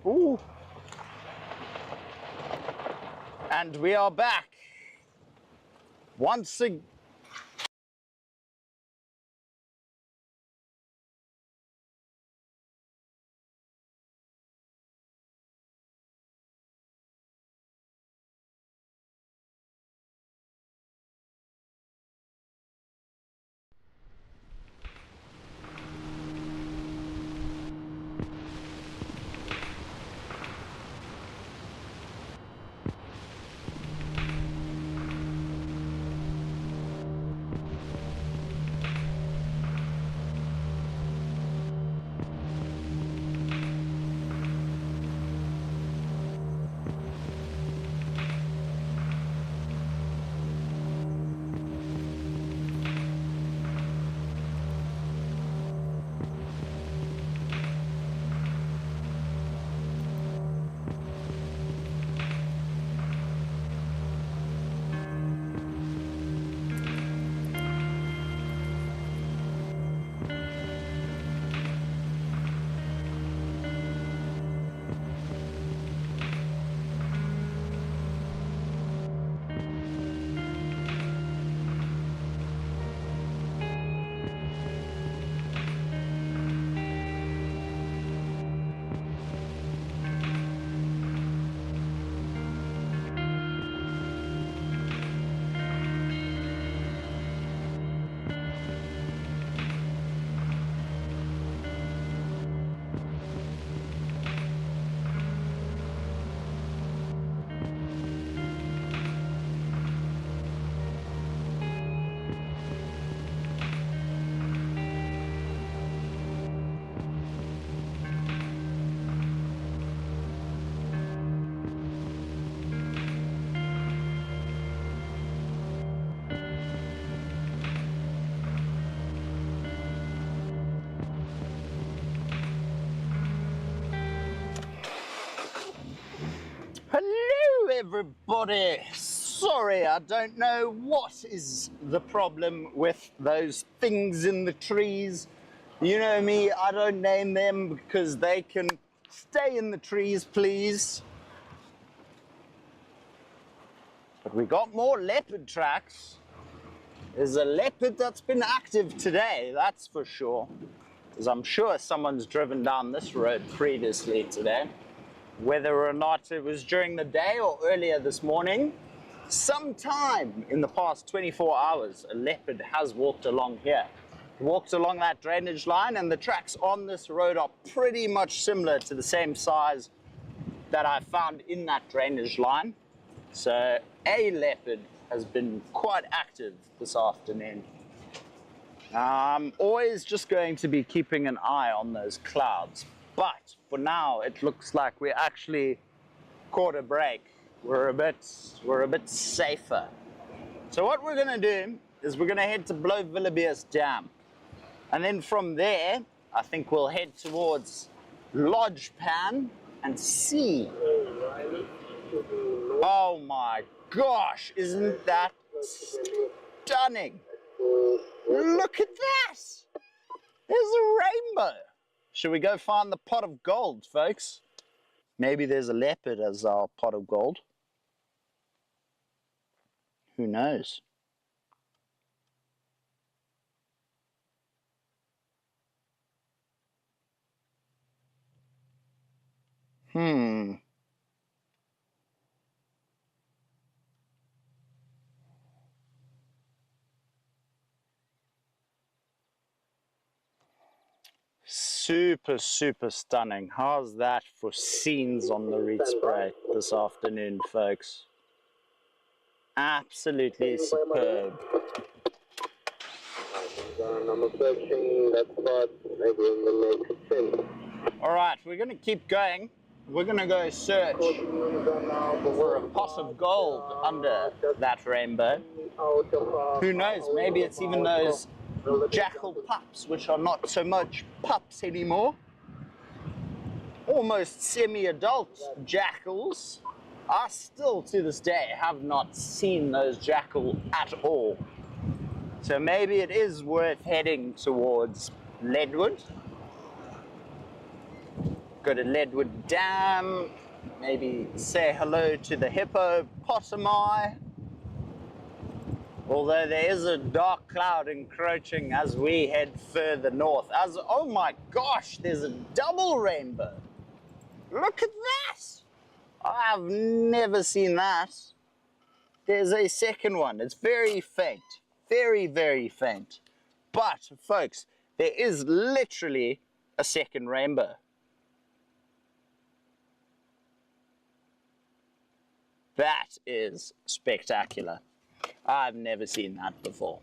Ooh. And we are back. Once again. Hello, everybody. Sorry, I don't know what is the problem with those things in the trees. You know me, I don't name them because they can stay in the trees, please. But we got more leopard tracks. There's a leopard that's been active today, that's for sure. Because I'm sure someone's driven down this road previously today. Whether or not it was during the day or earlier this morning, sometime in the past 24 hours, a leopard has walked along here. Walked along that drainage line, and the tracks on this road are pretty much similar to the same size that I found in that drainage line. So a leopard has been quite active this afternoon. I'm always just going to be keeping an eye on those clouds, but for now it looks like we actually caught a break. We're a bit safer. So what we're gonna do is we're gonna head to Lowveld Dam. And then from there, I think we'll head towards Lodgepan and see. Oh my gosh, isn't that stunning? Look at that! There's a rainbow. Should we go find the pot of gold, folks? Maybe there's a leopard as our pot of gold. Who knows? Super, super stunning. How's that for scenes on the Rietspruit this afternoon, folks? Absolutely superb. I'm searching that spot maybe in the next 10. All right, we're going to keep going. We're going to go search for a pot of gold under that rainbow. Who knows, maybe it's even those jackal pups, which are not so much pups anymore. Almost semi-adult jackals. I still, to this day, have not seen those jackal at all. So maybe it is worth heading towards Leadwood. Go to Leadwood Dam, maybe say hello to the hippopotami. Although there is a dark cloud encroaching as we head further north. Oh my gosh, there's a double rainbow. Look at that! I've never seen that. There's a second one. It's very faint. Very, very faint. But, folks, there is literally a second rainbow. That is spectacular. I've never seen that before.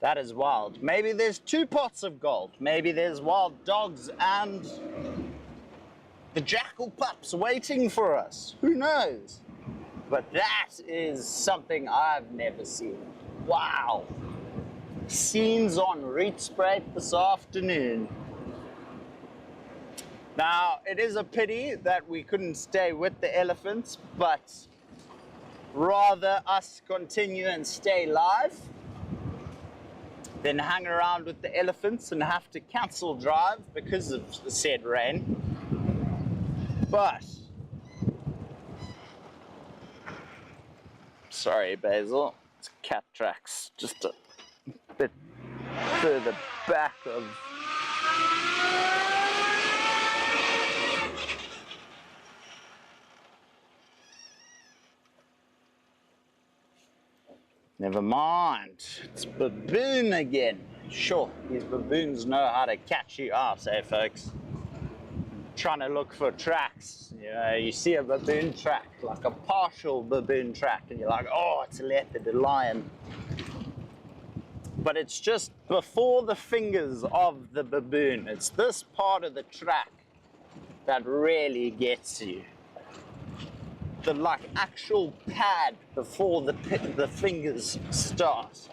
That is wild. Maybe there's two pots of gold. Maybe there's wild dogs and the jackal pups waiting for us. Who knows? But that is something I've never seen. Wow. Scenes on Rietspruit this afternoon. Now, it is a pity that we couldn't stay with the elephants, but rather us continue and stay live than hang around with the elephants and have to cancel drive because of the said rain. But sorry, Basil, it's cat tracks just a bit further back of never mind, it's baboon again. Sure, these baboons know how to catch you out, eh, folks? Trying to look for tracks. You know, you see a baboon track, like a partial baboon track, and you're like, oh, it's a leopard, a lion. But it's just before the fingers of the baboon. It's this part of the track that really gets you. The like actual pad before the fingers start.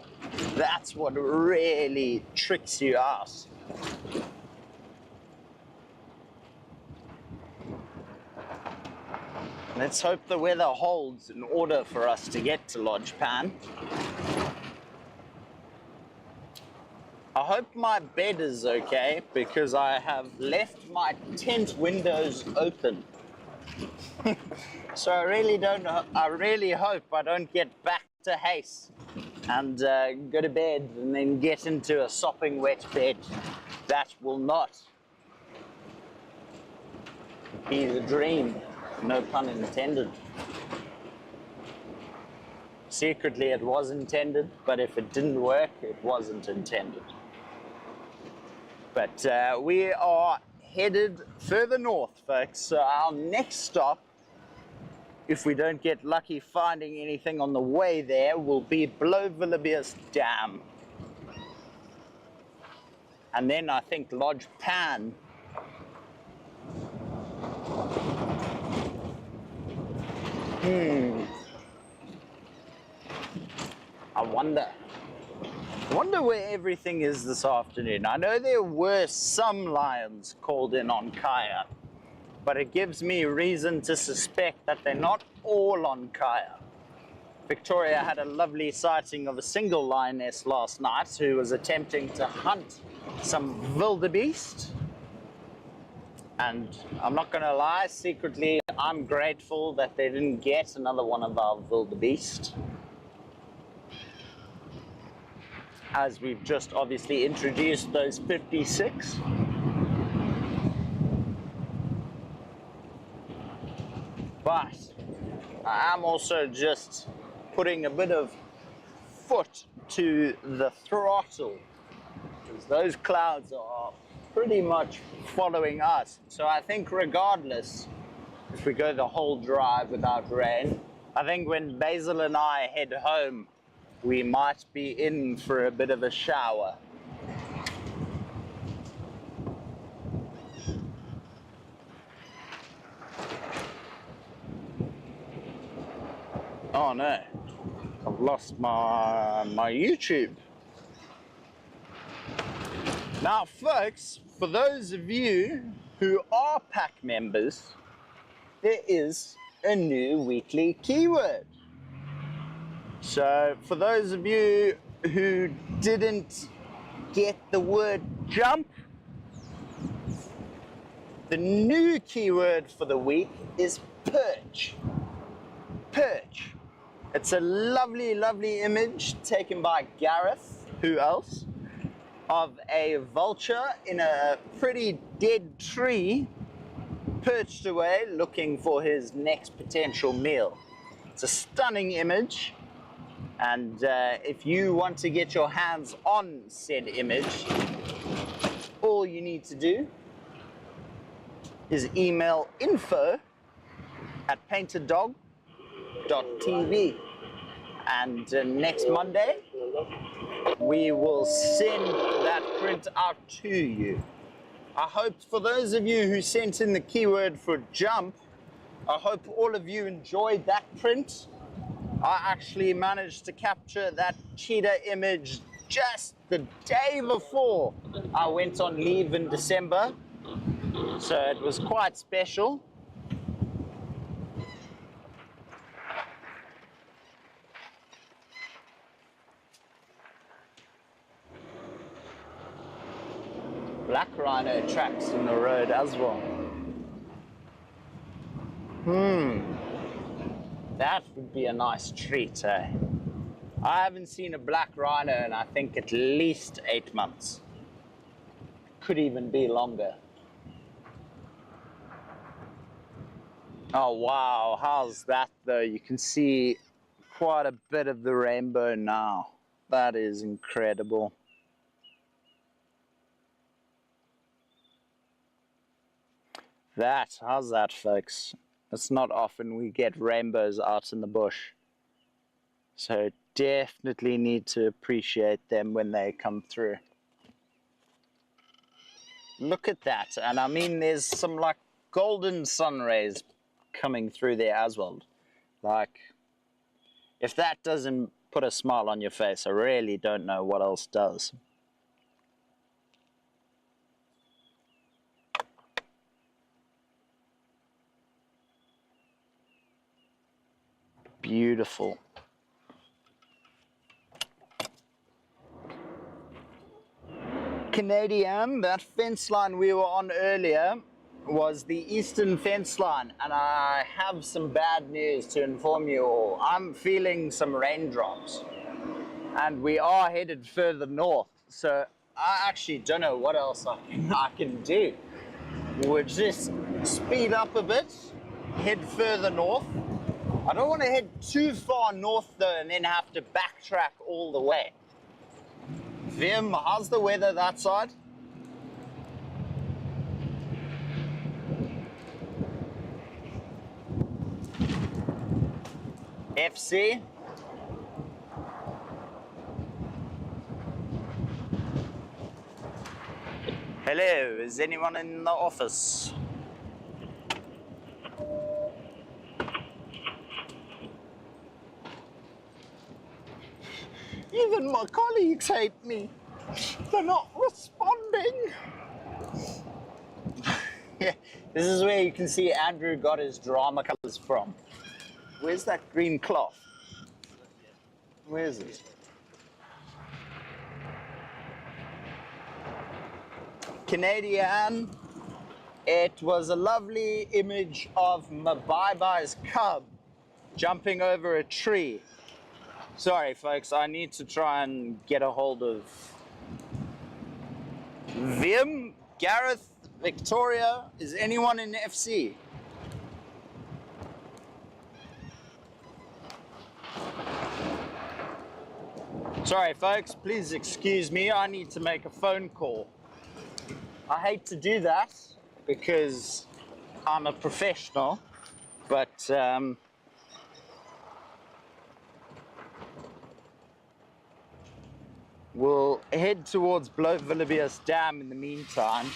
That's what really tricks you out. Let's hope the weather holds in order for us to get to Lodgepan. I hope my bed is okay because I have left my tent windows open. So I really hope I don't get back to Haste and go to bed and then get into a sopping wet bed. That will not be the dream, no pun intended. Secretly it was intended, but if it didn't work, it wasn't intended. But we are headed further north, folks. So our next stop, if we don't get lucky finding anything on the way there, will be Lowveld Dam. And then I think Lodge Pan. I wonder where everything is this afternoon. I know there were some lions called in on Kaya, but it gives me reason to suspect that they're not all on Kaya. Victoria had a lovely sighting of a single lioness last night who was attempting to hunt some wildebeest. And I'm not gonna lie, secretly I'm grateful that they didn't get another one of our wildebeest, as we've just obviously introduced those 56. But I am also just putting a bit of foot to the throttle, because those clouds are pretty much following us. So I think regardless, if we go the whole drive without rain, I think when Basil and I head home, we might be in for a bit of a shower. Oh no, I've lost my YouTube. Now folks, for those of you who are pack members, there is a new weekly keyword. So for those of you who didn't get the word jump, the new keyword for the week is perch. Perch. It's a lovely, lovely image taken by Gareth, who else, of a vulture in a pretty dead tree, perched away looking for his next potential meal. It's a stunning image. And if you want to get your hands on said image, all you need to do is email info@paintedog.tv, and next Monday we will send that print out to you. I hope for those of you who sent in the keyword for jump, I hope all of you enjoyed that print. I actually managed to capture that cheetah image just the day before I went on leave in December, so it was quite special. Black rhino tracks in the road as well. That would be a nice treat, eh? I haven't seen a black rhino in I think at least 8 months. Could even be longer. Oh wow, how's that though? You can see quite a bit of the rainbow now. That is incredible. How's that, folks? It's not often we get rainbows out in the bush. So definitely need to appreciate them when they come through. Look at that. And I mean, there's some like golden sun rays coming through there as well. Like, if that doesn't put a smile on your face, I really don't know what else does. Beautiful. Canadian, that fence line we were on earlier was the eastern fence line, and I have some bad news to inform you all. I'm feeling some raindrops, and we are headed further north, so I actually don't know what else I can do. We'll just speed up a bit, head further north. I don't want to head too far north though and then have to backtrack all the way. Vim, how's the weather that side? FC? Hello, is anyone in the office? Even my colleagues hate me. They're not responding. Yeah, this is where you can see Andrew got his drama colors from. Where's that green cloth? Where is it? Canadian. It was a lovely image of Mabai's cub jumping over a tree. Sorry folks, I need to try and get a hold of Vim, Gareth, Victoria. Is anyone in FC? Sorry folks, please excuse me, I need to make a phone call. I hate to do that because I'm a professional, but we'll head towards Lowveld of Dam in the meantime.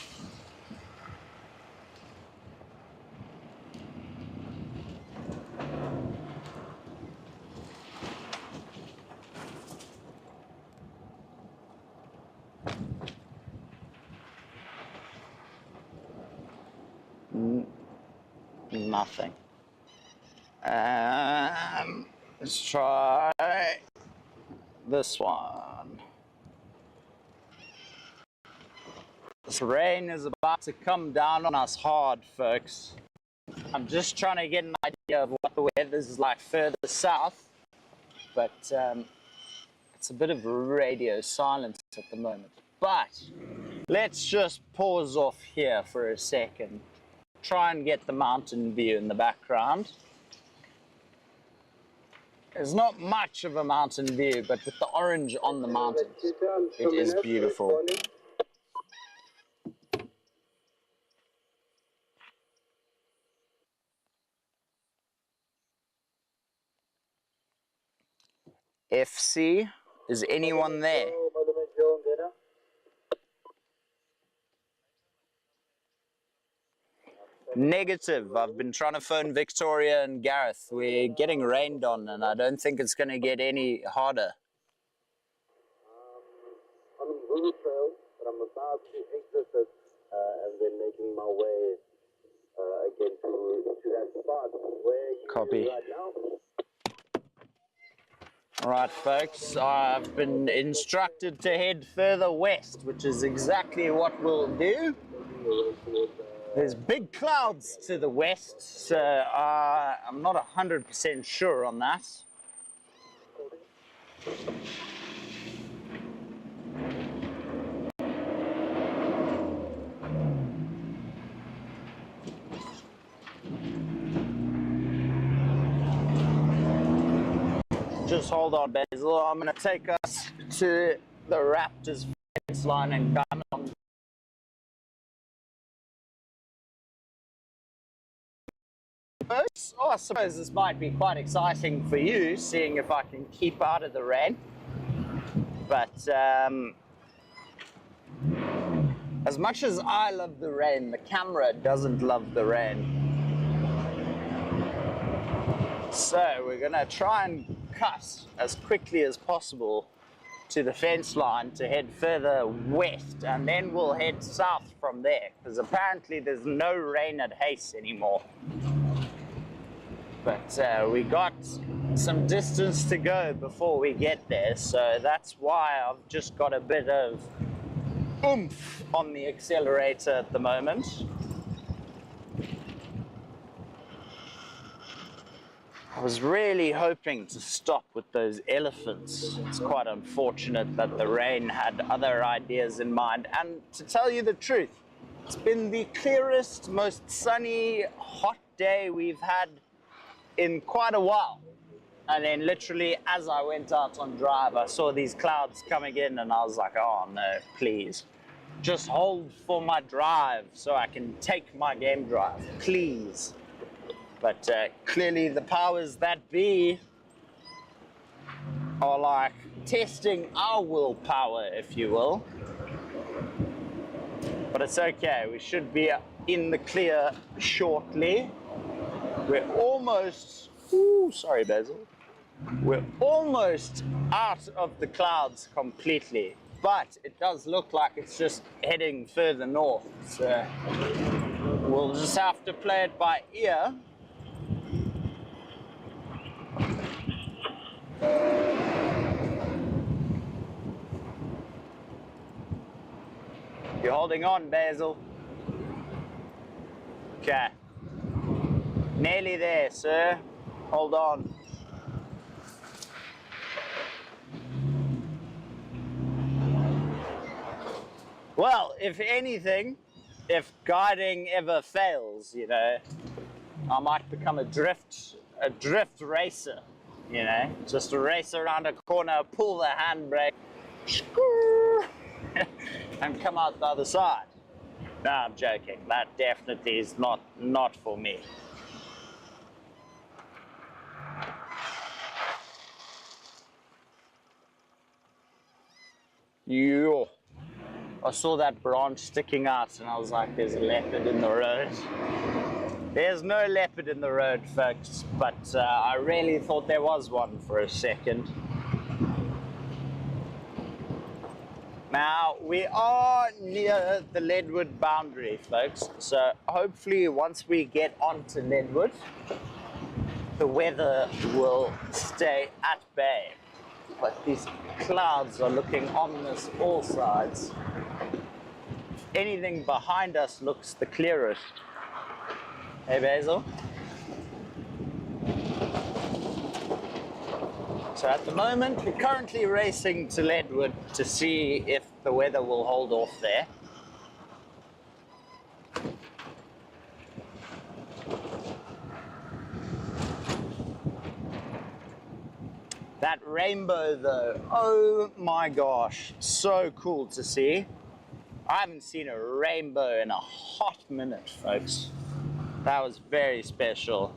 Nothing. Let's try this one. This rain is about to come down on us hard, folks. I'm just trying to get an idea of what the weather is like further south, but it's a bit of radio silence at the moment. But let's just pause off here for a second. Try and get the mountain view in the background. There's not much of a mountain view, but with the orange on the mountains, it is beautiful. FC, is anyone there? Negative. I've been trying to phone Victoria and Gareth. We're getting rained on and I don't think it's going to get any harder. I'm in Blue Trail, but I'm about to exit it and then making my way again to that spot where you Copy. right now. Alright folks, I've been instructed to head further west, which is exactly what we'll do. There's big clouds to the west, so I'm not 100% sure on that. Just hold on, Basil. I'm going to take us to the Raptors fence line and gun on. Oh, I suppose this might be quite exciting for you, seeing if I can keep out of the rain. But as much as I love the rain, the camera doesn't love the rain. So we're going to try and cut as quickly as possible to the fence line to head further west, and then we'll head south from there, because apparently there's no rain at Hayes anymore. But we got some distance to go before we get there, so that's why I've just got a bit of oomph on the accelerator at the moment. I was really hoping to stop with those elephants. It's quite unfortunate that the rain had other ideas in mind. And to tell you the truth, it's been the clearest, most sunny, hot day we've had in quite a while. And then literally as I went out on drive, I saw these clouds coming in and I was like, oh no, please. Just hold for my drive so I can take my game drive, please. But clearly the powers that be are like testing our willpower, if you will. But it's okay, we should be in the clear shortly. We're almost, ooh, sorry Basil. We're almost out of the clouds completely, but it does look like it's just heading further north. So we'll just have to play it by ear. You're holding on, Basil. Okay. Nearly there, sir. Hold on. Well, if anything, if guiding ever fails, you know, I might become a drift racer, you know, just a race around a corner, pull the handbrake, and come out the other side. No, I'm joking. That definitely is not for me. Yo. I saw that branch sticking out and I was like, there's a leopard in the road. There's no leopard in the road, folks, but I really thought there was one for a second. Now, we are near the Leadwood boundary, folks, so hopefully once we get onto Leadwood, the weather will stay at bay. But these clouds are looking ominous all sides. Anything behind us looks the clearest. Hey Basil? So at the moment, we're currently racing to Leadwood to see if the weather will hold off there. That rainbow though, oh my gosh, so cool to see. I haven't seen a rainbow in a hot minute, folks. That was very special.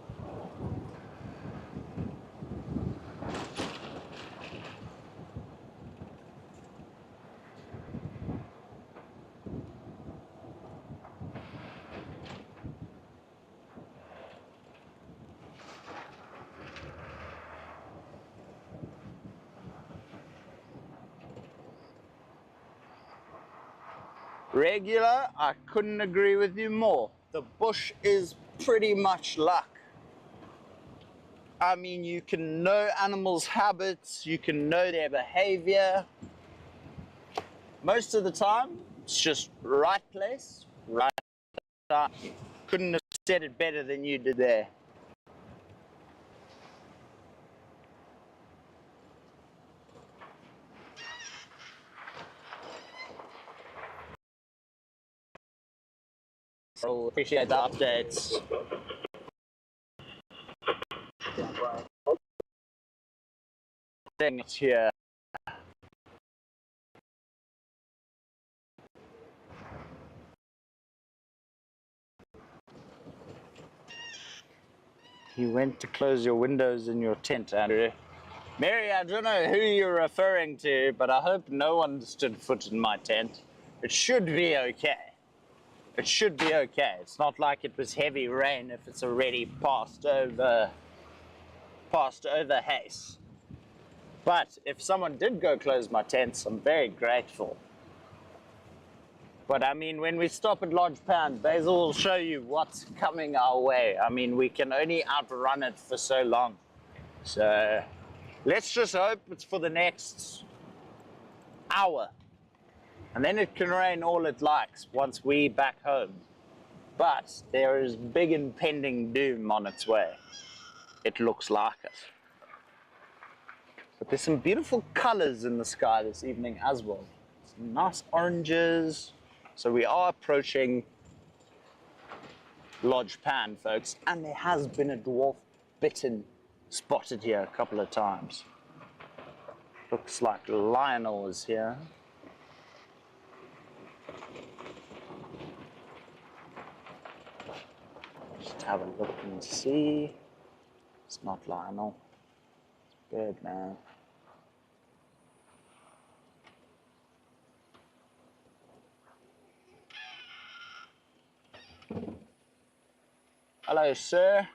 Regular, I couldn't agree with you more. The bush is pretty much luck. I mean, you can know animals' habits, you can know their behavior. Most of the time, it's just right place, right time. Couldn't have said it better than you did there. So appreciate the updates. Things here. You went to close your windows in your tent, Andrew. Mary, I don't know who you're referring to, but I hope no one stood foot in my tent. It should be okay. It should be okay. It's not like it was heavy rain if it's already passed over haze. But if someone did go close my tents, I'm very grateful. But I mean, when we stop at Lodge Pound, Basil will show you what's coming our way. I mean, we can only outrun it for so long. So let's just hope it's for the next hour. And then it can rain all it likes once we're back home. But there is big impending doom on its way. it looks like it. But there's some beautiful colors in the sky this evening as well. Some nice oranges. So we are approaching Lodge Pan, folks, and there has been a dwarf bittern spotted here a couple of times. Looks like Lionel is here. Just have a look and see. It's not Lionel. It's Birdman. Hello, sir.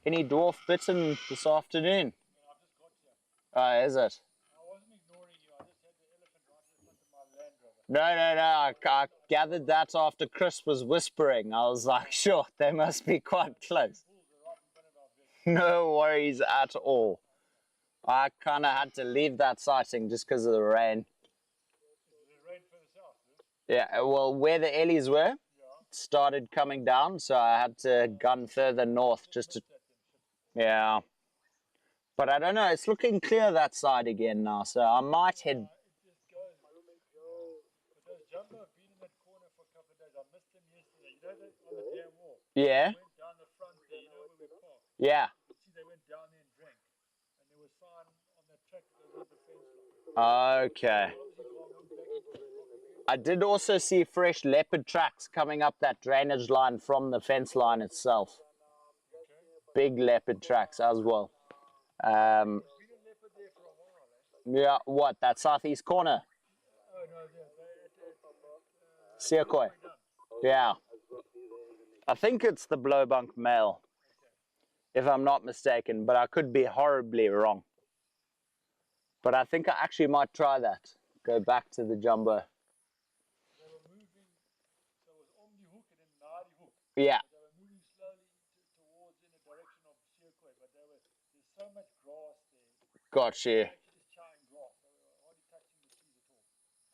Any dwarf bittern this afternoon? I've just got here. Oh, is it? I wasn't ignoring you. I just had the elephant right in front of my Land Rover. No. I gathered that after Chris was whispering. I was like, sure, they must be quite close. Pools are right in front of our vehicle. No worries at all. I kind of had to leave that sighting just because of the rain. Is it rain further south, is it? Yeah, well, where the Ellies were, it started coming down, so I had to gun further north just to... Yeah. But I don't know, it's looking clear that side again now, so I might head... It just goes. But those jumbo have been in that corner for a couple of days. I missed them yesterday. You know, on the dam wall. Yeah? They went down the front there, you know where we parked. Yeah. See, they went down there and drank. And there was sign on that track that goes over the fence line. Okay. Obviously, gone back into the rock again. I did also see fresh leopard tracks coming up that drainage line from the fence line itself. Big leopard tracks as well. Been a leopard there for a while, eh? Yeah, what, that southeast corner? Oh, no, they're Sequoia. Yeah. I think it's the blowbunk male, if I'm not mistaken, but I could be horribly wrong. But I think I actually might try that. Go back to the jumbo. They were moving, so it was om die hoek and then na die hoek. Yeah. They were moving slowly towards in the direction of Sequoia, but there's so much grass there. Got you. Actually just chowing grass. They were hardly touching the trees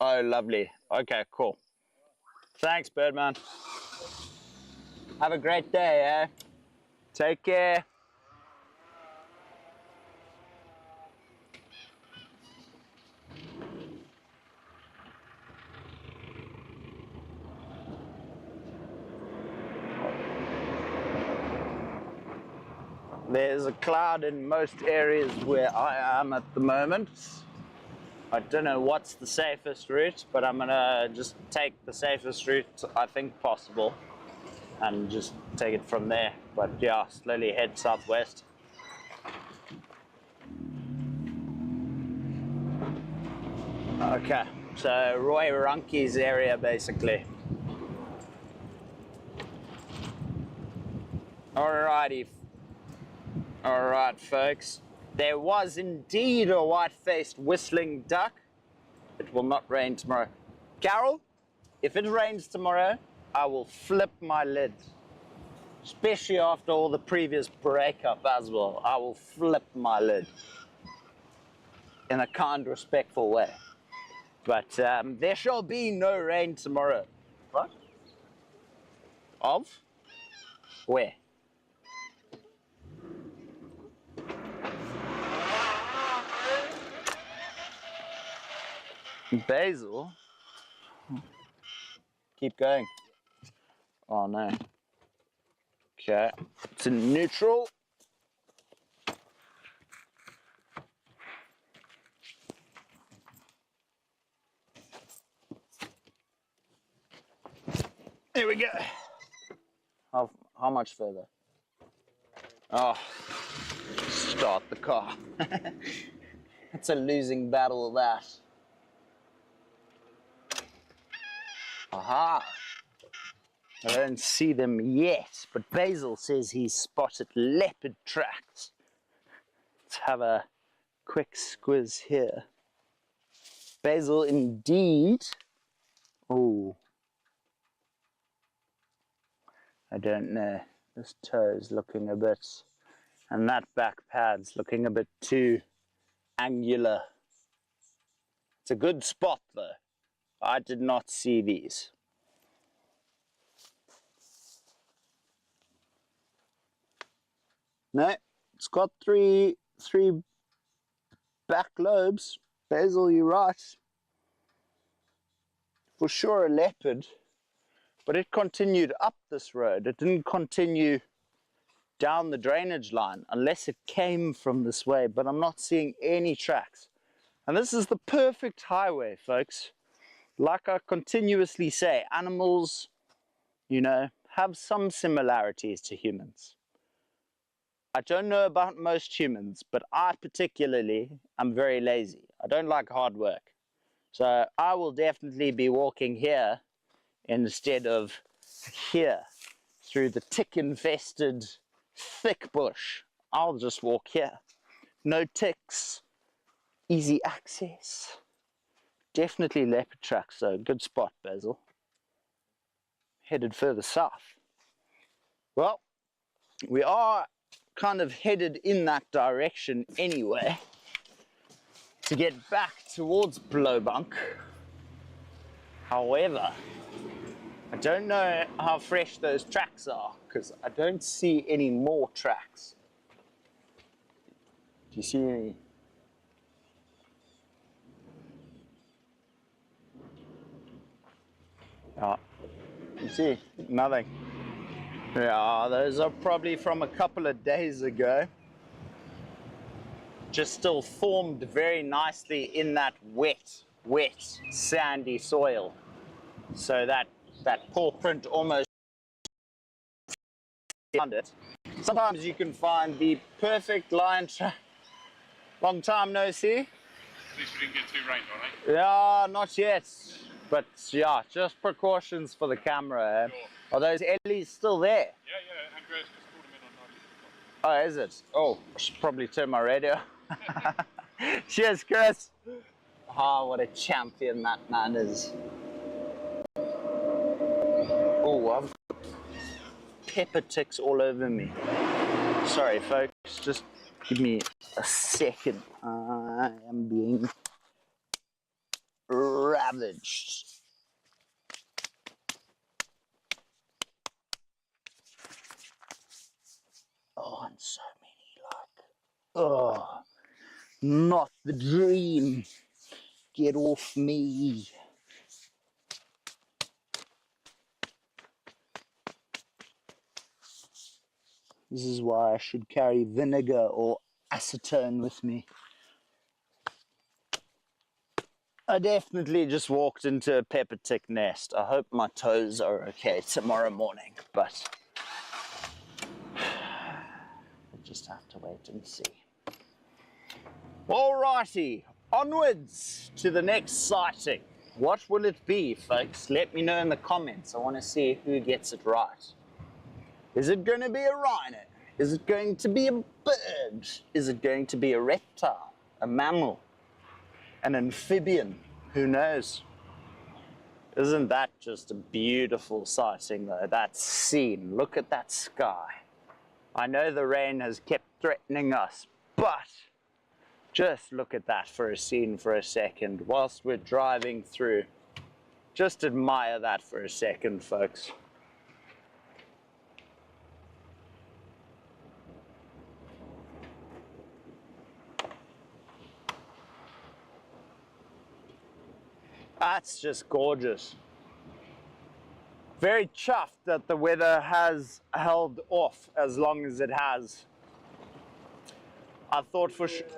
at all. Oh, lovely. Okay, cool. Thanks, Birdman. Have a great day, eh? Take care. There's a cloud in most areas where I am at the moment. I don't know what's the safest route, but I'm gonna just take the safest route I think possible and just take it from there. But yeah, slowly head southwest. Okay, so Roy Runke's area basically. Alrighty. Alright, folks. There was indeed a white-faced whistling duck. It will not rain tomorrow. Carol, if it rains tomorrow, I will flip my lid. Especially after all the previous breakup as well. I will flip my lid. In a kind, respectful way. But there shall be no rain tomorrow. What? Of? Where? Basil? Keep going. Oh no. Okay, it's in neutral. There we go. How much further? Oh, start the car. It's a losing battle, that. Aha! I don't see them yet, but Basil says he's spotted leopard tracks. Let's have a quick squiz here. Basil indeed. Oh. I don't know. This toe is looking a bit, and that back pad's looking a bit too angular. It's a good spot though. I did not see these. No, it's got three back lobes. Basil, you're right. For sure a leopard, but it continued up this road. It didn't continue down the drainage line unless it came from this way, but I'm not seeing any tracks. And this is the perfect highway, folks. Like I continuously say, animals, you know, have some similarities to humans. I don't know about most humans, but I particularly am very lazy. I don't like hard work. So I will definitely be walking here instead of here through the tick-infested thick bush. I'll just walk here. No ticks, easy access. Definitely leopard tracks though, good spot, Basil. Headed further south. Well, we are kind of headed in that direction anyway to get back towards Blowbunk. However, I don't know how fresh those tracks are because I don't see any more tracks. Do you see any? Oh, you see nothing. Yeah, those are probably from a couple of days ago. Just still formed very nicely in that wet, sandy soil. So that paw print almost found it. Sometimes you can find the perfect lion track. Long time no see. At least we didn't get too rained on, eh? Yeah, not yet. But yeah, just precautions for the camera. Eh? Sure. Are those Ellies still there? Yeah, Andreas just called him in on 90. Oh, is it? Oh, I should probably turn my radio. Cheers, Chris. Oh, what a champion that man is. Oh, I've got pepper ticks all over me. Sorry, folks, just give me a second. I am being ravaged. Oh, and so many, like, oh, not the dream. Get off me. This is why I should carry vinegar or acetone with me. I definitely just walked into a pepper tick nest. I hope my toes are okay tomorrow morning, but we'll just have to wait and see. Alrighty, onwards to the next sighting. What will it be, folks? Let me know in the comments. I want to see who gets it right. Is it going to be a rhino? Is it going to be a bird? Is it going to be a reptile, a mammal, an amphibian? Who knows? Isn't that just a beautiful sighting though? That scene, look at that sky. I know the rain has kept threatening us, but just look at that for a scene for a second whilst we're driving through. Just admire that for a second, folks. That's just gorgeous. Very chuffed that the weather has held off as long as it has. I thought for sure.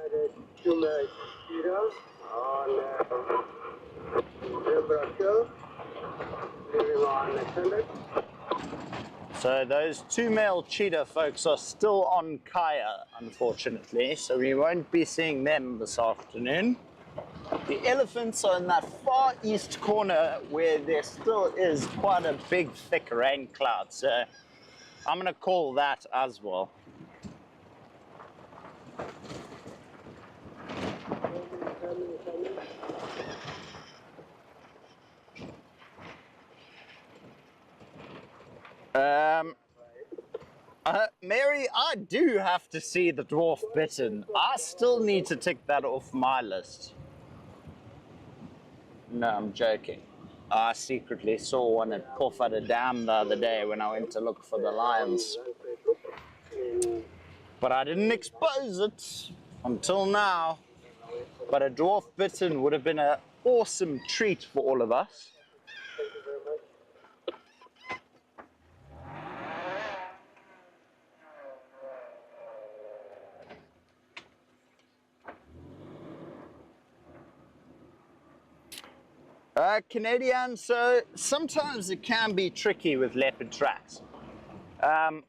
So those two male cheetah folks are still on Kaya, unfortunately, so we won't be seeing them this afternoon. The elephants are in that far east corner where there still is quite a big thick rain cloud, so I'm going to call that as well. Mary, I do have to see the dwarf bittern. I still need to tick that off my list. No, I'm joking. I secretly saw one at Porfada Dam the other day when I went to look for the lions. but I didn't expose it until now. But a dwarf bittern would have been an awesome treat for all of us. Canadian, so sometimes it can be tricky with leopard tracks.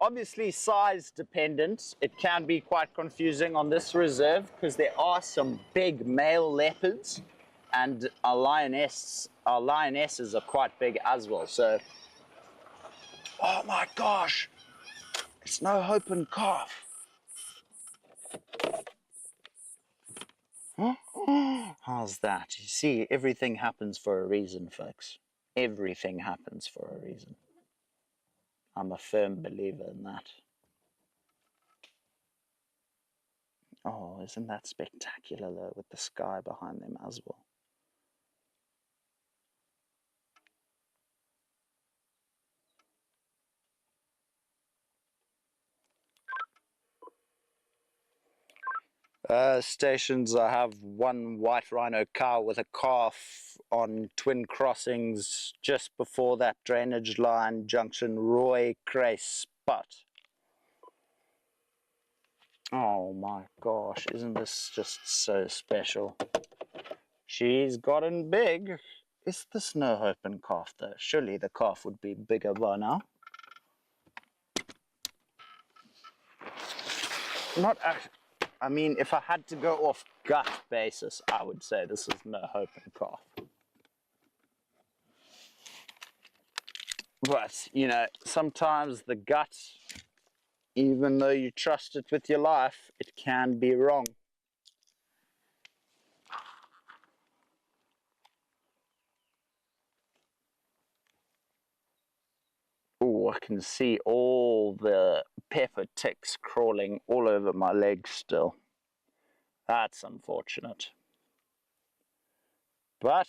Obviously size dependent, it can be quite confusing on this reserve because there are some big male leopards and our lionesses are quite big as well. So, oh my gosh, it's no hope and calf. How's that? You see, everything happens for a reason, folks. Everything happens for a reason. I'm a firm believer in that. Oh, isn't that spectacular though, with the sky behind them as well? Stations, I have one white rhino cow with a calf on twin crossings just before that drainage line junction, Roy Cray spot. Oh my gosh, isn't this just so special? She's gotten big. Is this no hope and calf though? Surely the calf would be bigger by now. Not actually. I mean, if I had to go off gut basis, I would say this is no hope and calf. But, you know, sometimes the gut, even though you trust it with your life, it can be wrong. Oh, I can see all the pepper ticks crawling all over my legs still. That's unfortunate. But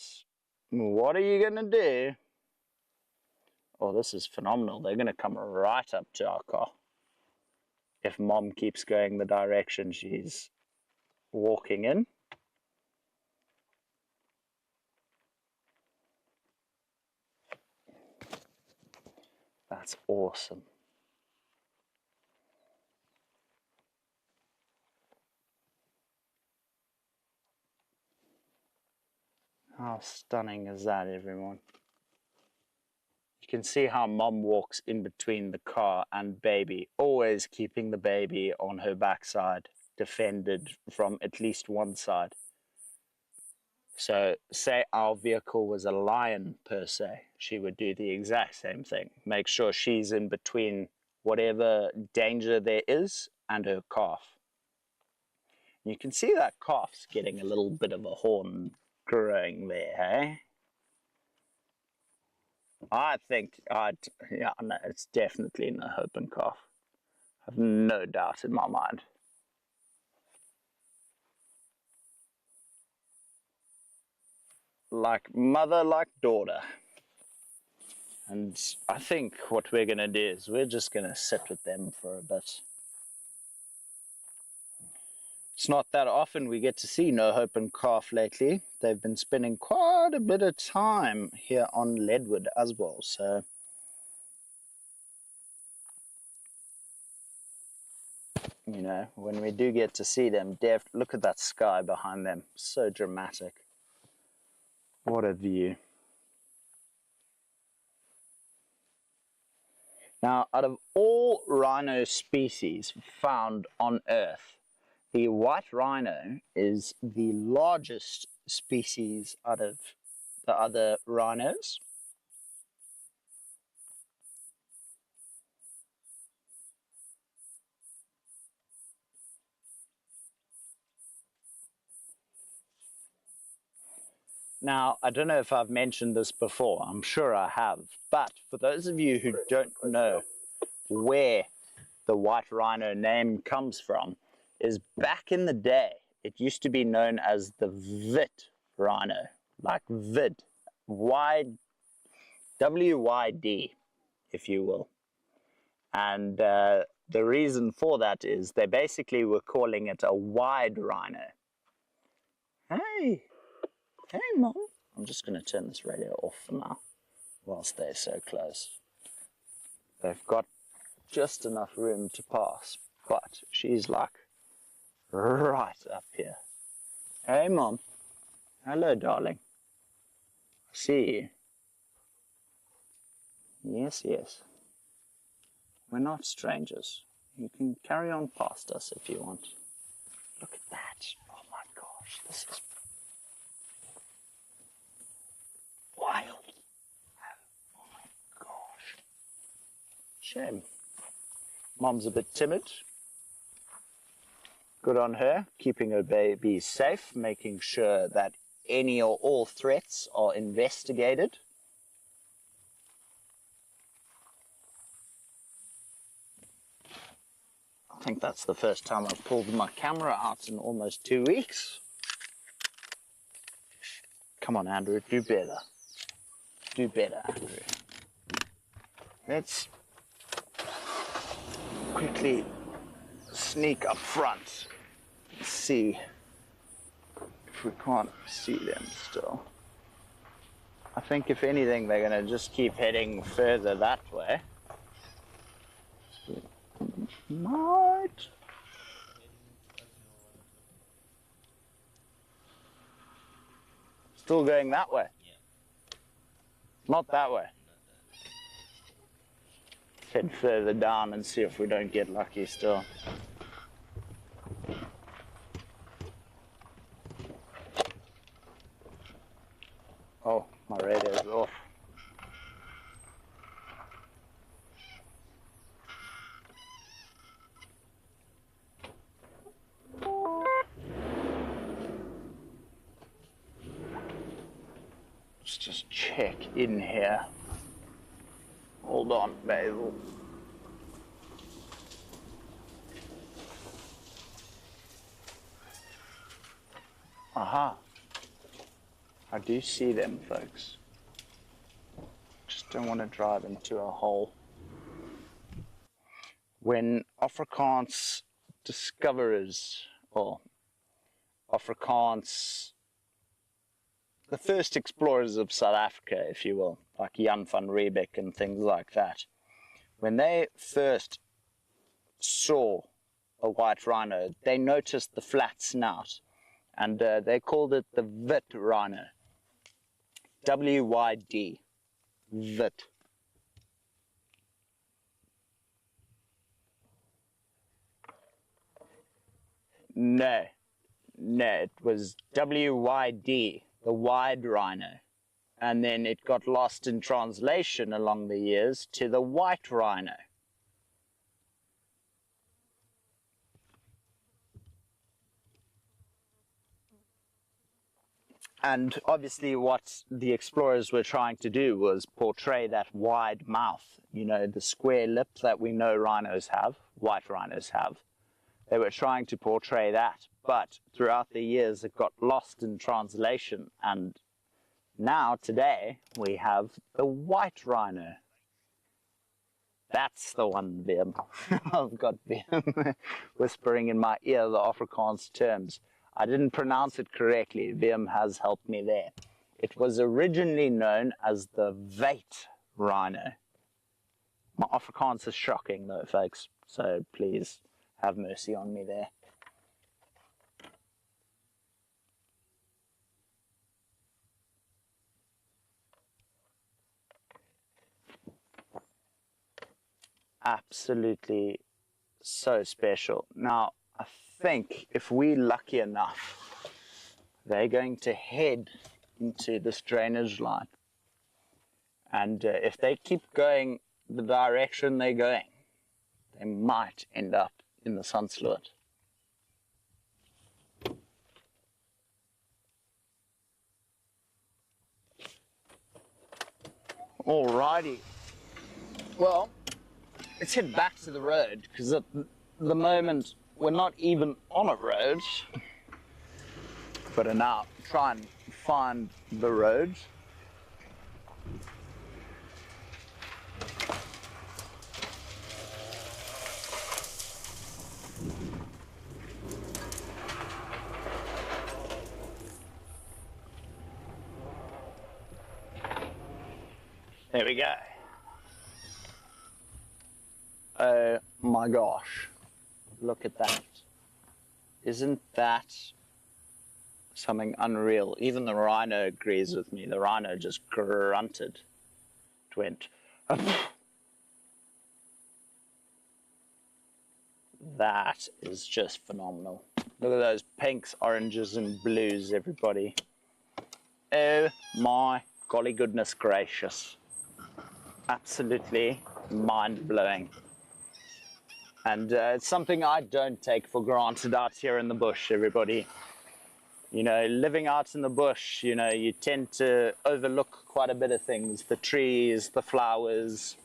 what are you going to do? Oh, this is phenomenal. They're going to come right up to our car. If Mom keeps going the direction she's walking in. That's awesome. How stunning is that, everyone? You can see how Mom walks in between the car and baby, always keeping the baby on her backside, defended from at least one side. So, say our vehicle was a lion per se, she would do the exact same thing. Make sure she's in between whatever danger there is and her calf. You can see that calf's getting a little bit of a horn growing there, hey? I think, yeah, no, it's definitely no hope and calf. I have no doubt in my mind. Like mother, like daughter. And I think what we're going to do is we're just going to sit with them for a bit. It's not that often we get to see no hope and calf lately. They've been spending quite a bit of time here on Leadwood as well, so you know, when we do get to see them, look at that sky behind them. So dramatic. What a view. Now, out of all rhino species found on Earth, the white rhino is the largest species out of the other rhinos. Now, I don't know if I've mentioned this before, I'm sure I have, but for those of you who don't know where the white rhino name comes from, is back in the day, it used to be known as the Wit rhino, like vid, W-Y-D, if you will. And the reason for that is they basically were calling it a wide rhino. Hey, hey Mom. I'm just going to turn this radio off for now whilst they're so close. They've got just enough room to pass, but she's like right up here. Hey Mom. Hello darling. I see you. Yes, yes. We're not strangers. You can carry on past us if you want. Look at that. Oh my gosh, this is wild. Oh my gosh. Shame. Mom's a bit timid. Good on her, keeping her baby safe, making sure that any or all threats are investigated. I think that's the first time I've pulled my camera out in almost 2 weeks. Come on, Andrew, do better. Do better, Andrew. Let's quickly sneak up front and see if we can't see them still. I think if anything, they're going to just keep heading further that way. Might. Still going that way? Not that way. Head further down and see if we don't get lucky still. Oh, my radio's off. Let's just check in here. Hold on, Basil. Aha. I do see them, folks. Just don't want to drive into a hole. When Afrikaans discoverers, or Afrikaans, the first explorers of South Africa, if you will, like Jan van Riebeeck and things like that, when they first saw a white rhino, they noticed the flat snout, and they called it the wit rhino. W-Y-D. Wit. No, it was W-Y-D, the wide rhino. And then it got lost in translation along the years to the white rhino. And obviously what the explorers were trying to do was portray that wide mouth, you know, the square lip that we know rhinos have, white rhinos have. They were trying to portray that, but throughout the years it got lost in translation, and now today we have the white rhino. That's the one, Wim. I've got Wim whispering in my ear the Afrikaans terms. I didn't pronounce it correctly. Wim has helped me there. It was originally known as the wit rhino. My Afrikaans is shocking though, folks, so please have mercy on me there. Absolutely so special. Now, I think if we're lucky enough, they're going to head into this drainage line. And if they keep going the direction they're going, they might end up in the Sandsloot. Alrighty. Well, let's head back to the road, because at the moment we're not even on a road, but are now trying to find the road. There we go. Oh my gosh. Look at that. Isn't that something unreal? Even the rhino agrees with me. The rhino just grunted. It went. That is just phenomenal. Look at those pinks, oranges, and blues, everybody. Oh my golly goodness gracious. Absolutely mind-blowing. And it's something I don't take for granted out here in the bush, everybody. You know, living out in the bush, you know, you tend to overlook quite a bit of things. The trees, the flowers.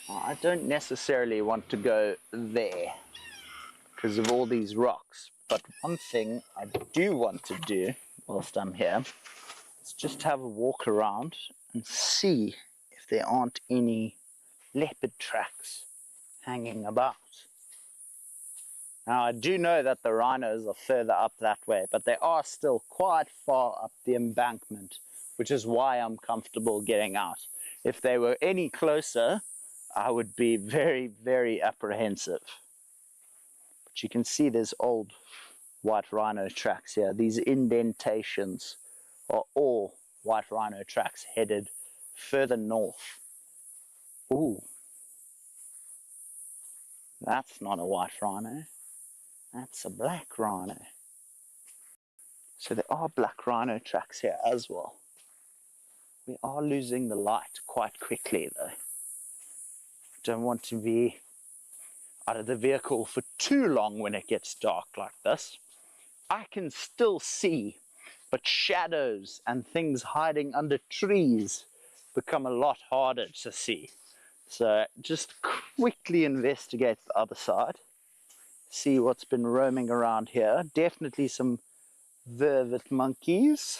I don't necessarily want to go there because of all these rocks. But one thing I do want to do whilst I'm here is just have a walk around and see if there aren't any leopard tracks hanging about. Now I do know that the rhinos are further up that way, but they are still quite far up the embankment, which is why I'm comfortable getting out. If they were any closer, I would be very, very apprehensive. But you can see there's old white rhino tracks here. These indentations are all white rhino tracks headed further north. Ooh, that's not a white rhino, that's a black rhino. So there are black rhino tracks here as well. We are losing the light quite quickly though. Don't want to be out of the vehicle for too long when it gets dark like this. I can still see, but shadows and things hiding under trees become a lot harder to see. So just quickly investigate the other side, see what's been roaming around here. Definitely some vervet monkeys.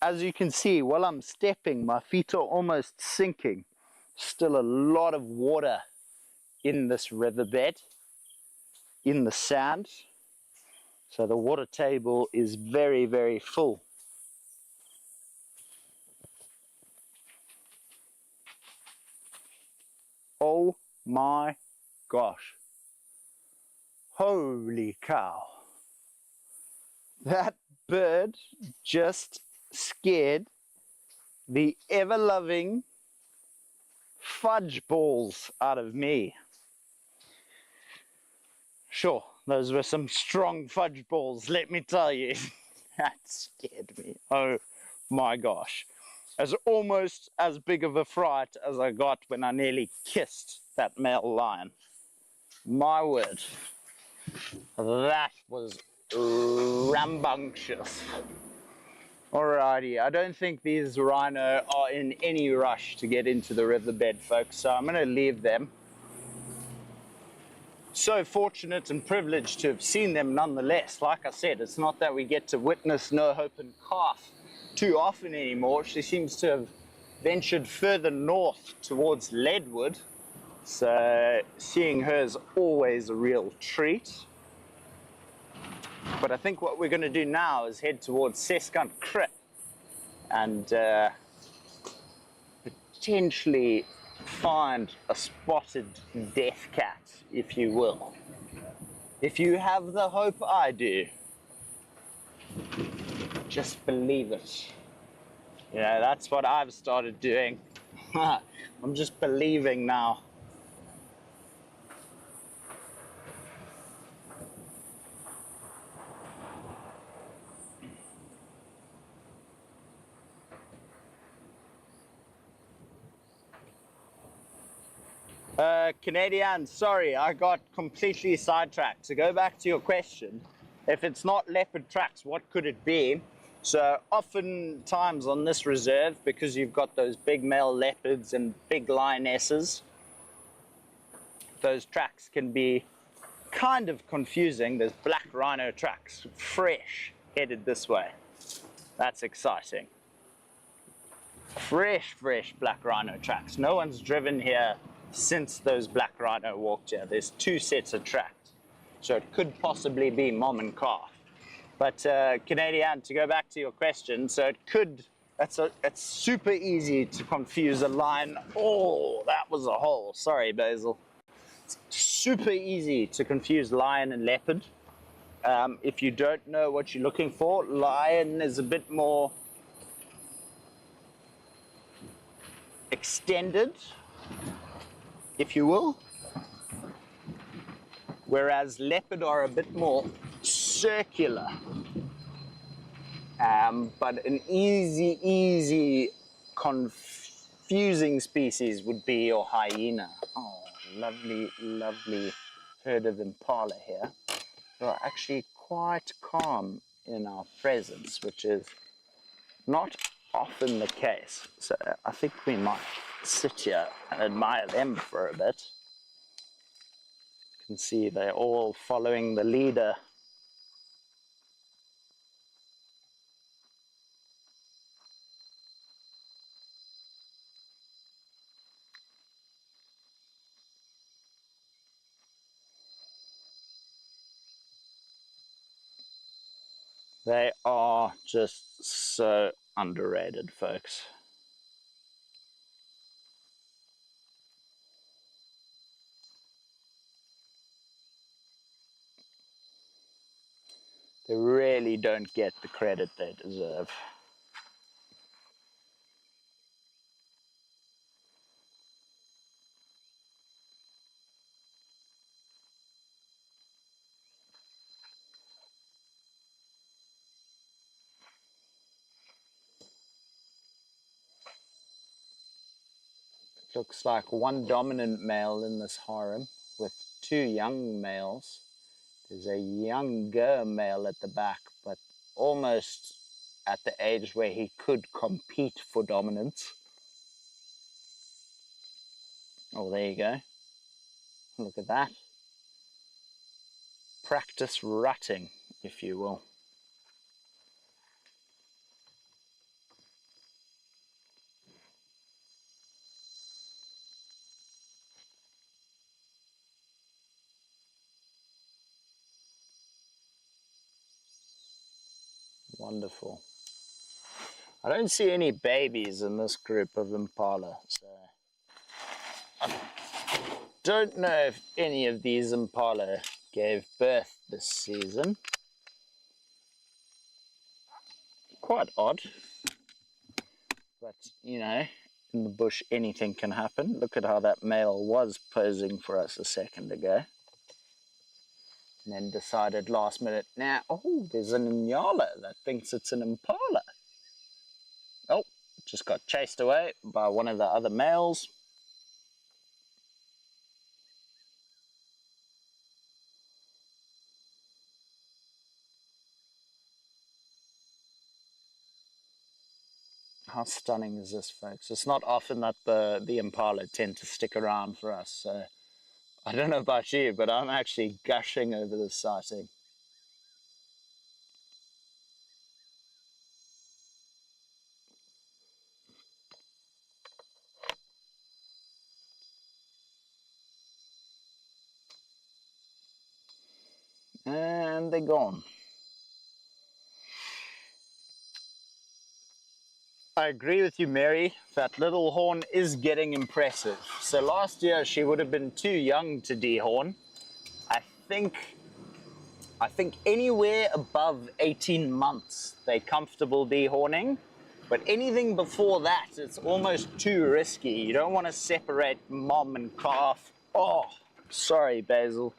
As you can see, while I'm stepping, my feet are almost sinking. Still a lot of water in this riverbed, in the sand. So the water table is very, very full. Oh my gosh. Holy cow. That bird just scared the ever-loving fudge balls out of me. Sure, those were some strong fudge balls, let me tell you. That scared me. Oh my gosh. It's almost as big of a fright as I got when I nearly kissed that male lion. My word. That was rambunctious. Alrighty, I don't think these rhino are in any rush to get into the riverbed, folks, so I'm going to leave them. So fortunate and privileged to have seen them nonetheless. Like I said, it's not that we get to witness No Hope and Calf too often anymore. She seems to have ventured further north towards Leadwood, so seeing her is always a real treat. But I think what we're going to do now is head towards Seskunt Krip and potentially find a spotted death cat, if you will. If you have the hope I do, just believe it. You know, that's what I've started doing. I'm just believing now. Canadian, sorry, I got completely sidetracked. To go back to your question, if it's not leopard tracks, what could it be? So oftentimes on this reserve, because you've got those big male leopards and big lionesses, those tracks can be kind of confusing. There's black rhino tracks, fresh, headed this way. That's exciting. Fresh black rhino tracks. No one's driven here since those black rhino walked here. There's 2 sets of tracks. So it could possibly be mom and calf. But Canadian, to go back to your question, so it could, it's super easy to confuse a lion. Oh, that was a hole. Sorry, Basil. It's super easy to confuse lion and leopard. If you don't know what you're looking for, lion is a bit more extended, if you will, whereas leopard are a bit more circular. But an easy confusing species would be your hyena. Oh, lovely herd of impala here. They're actually quite calm in our presence, which is not often the case. So I think we might sit here and admire them for a bit. You can see they're all following the leader. They are just so underrated, folks. They really don't get the credit they deserve. It looks like one dominant male in this harem with 2 young males. There's a younger male at the back, but almost at the age where he could compete for dominance. Oh, there you go. Look at that. Practice rutting, if you will. Wonderful. I don't see any babies in this group of impala, so I don't know if any of these impala gave birth this season. Quite odd, but you know, in the bush anything can happen. Look at how that male was posing for us a second ago. And then decided last minute, now, oh, there's an Inyala that thinks it's an impala. Oh, just got chased away by one of the other males. How stunning is this, folks? It's not often that the impala tend to stick around for us, so I don't know about you, but I'm actually gushing over this sighting. And they're gone. I agree with you, Mary. That little horn is getting impressive. So last year she would have been too young to dehorn. I think anywhere above 18 months they're comfortable dehorning. But anything before that, it's almost too risky. You don't want to separate mom and calf. Oh, sorry, Basil.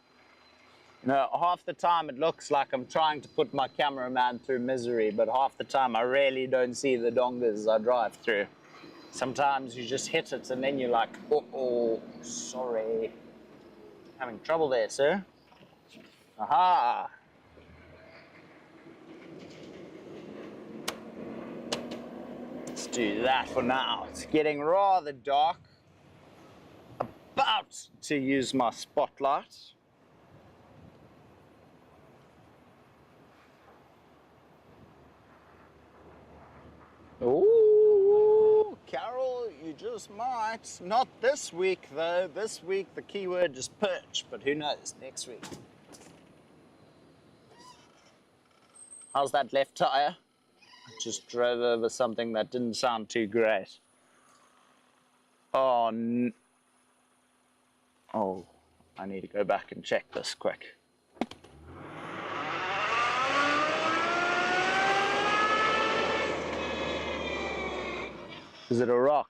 You know, half the time it looks like I'm trying to put my cameraman through misery, but half the time I really don't see the dongas I drive through. Sometimes you just hit it and then you're like, oh, sorry. Having trouble there, sir. Aha! Let's do that for now. It's getting rather dark. About to use my spotlight. Ooh, Carol, you just might. Not this week, though. This week, the keyword is perch, but who knows, next week. How's that left tire? Just drove over something that didn't sound too great. Oh, oh, I need to go back and check this quick. Is it a rock?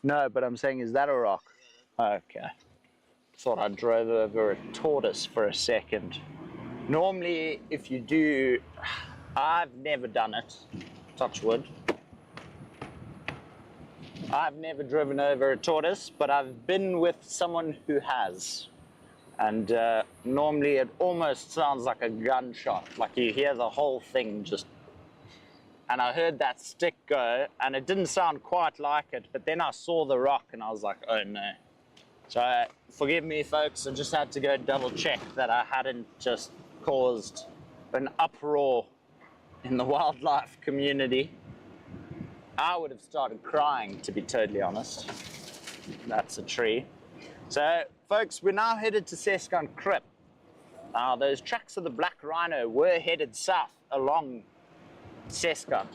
No, but I'm saying, is that a rock? Okay. Thought I drove over a tortoise for a second. Normally, if you do, I've never done it, touch wood. I've never driven over a tortoise, but I've been with someone who has. And normally it almost sounds like a gunshot, like you hear the whole thing just. And I heard that stick go, and it didn't sound quite like it, but then I saw the rock and I was like, oh no. So forgive me folks, I just had to go double check that I hadn't just caused an uproar in the wildlife community. I would have started crying, to be totally honest. That's a tree. So folks, we're now headed to Seskan Krip. Now those tracks of the black rhino were headed south along Seskan.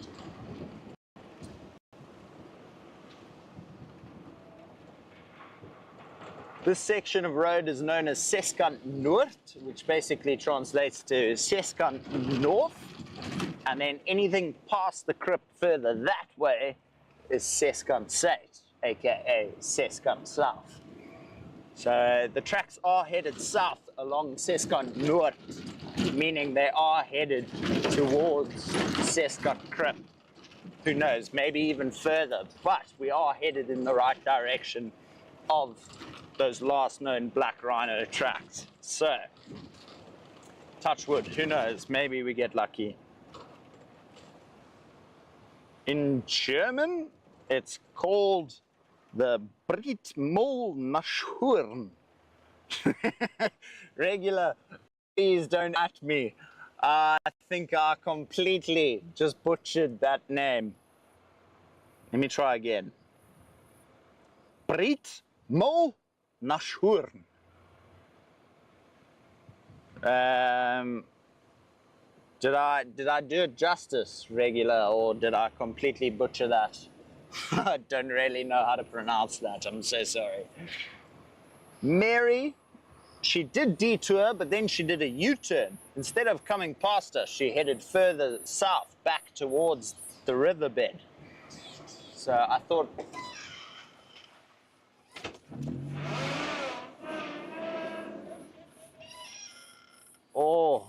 This section of road is known as Seskan Noord, which basically translates to Seskan North, and then anything past the Krip further that way is Seskan South, aka Seskan South. So the tracks are headed south along Seskan Noord, meaning they are headed towards Seskan Krip. Who knows, maybe even further, but we are headed in the right direction of those last known black rhino tracks. So, touch wood, who knows, maybe we get lucky. In German, it's called the Rietspruit Game Reserve. Regular, please don't at me. I think I completely just butchered that name. Let me try again. Rietspruit Game Reserve. Did I do it justice, regular, or did I completely butcher that? I don't really know how to pronounce that. I'm so sorry. Mary, she did detour, but then she did a U-turn. Instead of coming past us, she headed further south, back towards the riverbed. So I thought... Oh.